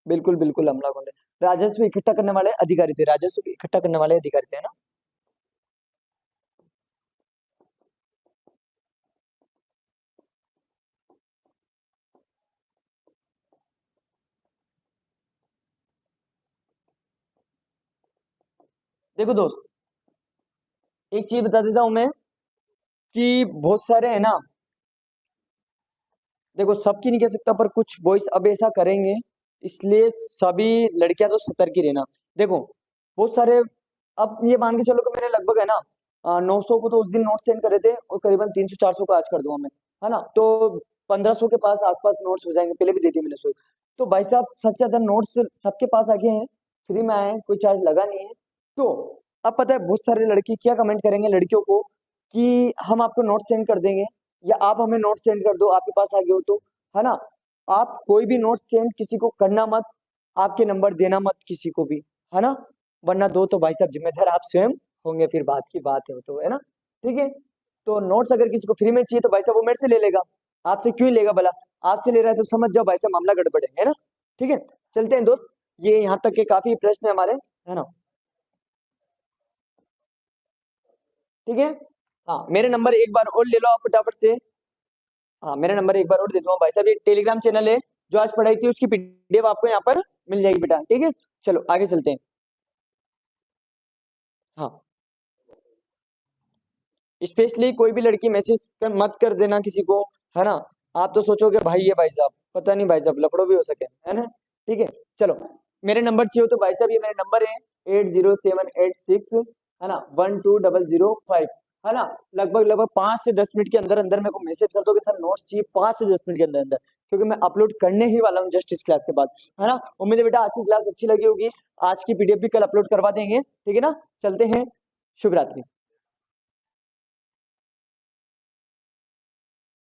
बिल्कुल बिल्कुल, अमला कौन थे? राजस्व इकट्ठा करने वाले अधिकारी थे, राजस्व इकट्ठा करने वाले अधिकारी थे, है ना? देखो दोस्त, एक चीज बता देता हूं मैं, कि बहुत सारे है ना, देखो सबकी नहीं कह सकता, पर कुछ बॉयज अब ऐसा करेंगे, इसलिए सभी लड़कियां तो सतर्क ही रहना। देखो बहुत सारे, अब ये मान के चलो कि मैंने लगभग है ना 900 को तो उस दिन नोट सेंड करे थे, और करीबन 300-400 को आज कर दूंगा मैं, है ना, तो 1500 के पास आसपास नोट्स हो जाएंगे, पहले भी दे दिए मैंने 100। तो भाई साहब सबसे ज्यादा नोट्स सबके पास आ गए हैं, फ्री में आए हैं, कोई चार्ज लगा नहीं है। तो अब पता है बहुत सारे लड़की क्या कमेंट करेंगे लड़कियों को, कि हम आपको नोट सेंड कर देंगे, या आप हमें नोट सेंड कर दो, आपके पास आ गए हो तो, है ना? आप कोई भी नोट सेंड किसी को करना मत, आपके नंबर देना मत किसी को भी, है ना, वरना दो तो भाई साहब जिम्मेदार आप स्वयं होंगे, फिर बात की बात है वो तो, है ना? ठीक है, तो नोट्स अगर किसी को फ्री में चाहिए तो भाई साहब वो मेरे से ले लेगा, आपसे क्यों ही लेगा भला? आपसे ले रहा है तो समझ जाओ भाई साहब मामला गड़बड़ है ना? ठीक है, चलते हैं दोस्त, ये यहाँ तक के काफी प्रश्न है हमारे, है ना? ठीक है, हाँ मेरे नंबर एक बार और ले लो आप फटाफट से। हाँ मेरा नंबर एक बार और दे दूंगा भाई साहब, ये टेलीग्राम चैनल है, जो आज पढ़ाई की उसकी पीडीएफ आपको यहाँ पर मिल जाएगी बेटा, ठीक है? चलो आगे चलते हैं। हाँ स्पेशली कोई भी लड़की मैसेज मत कर देना किसी को, है ना? आप तो सोचोगे भाई ये भाई साहब, पता नहीं भाई साहब लफड़ो भी हो सके, है ना? ठीक है, चलो मेरे नंबर चाहिए हो तो भाई साहब ये मेरे नंबर है 807886, है ना, 12005, है ना? लगभग लगभग 5 से 10 मिनट के अंदर अंदर मेरे को मैसेज कर दो कि सर नोट्स चाहिए, 5 से 10 मिनट के अंदर अंदर, क्योंकि मैं अपलोड करने ही वाला हूँ जस्ट इस क्लास के बाद, है ना? उम्मीद है बेटा आज की क्लास अच्छी लगी होगी, आज की पीडीएफ भी कल अपलोड करवा देंगे, ठीक है ना? चलते हैं, शुभ रात्रि।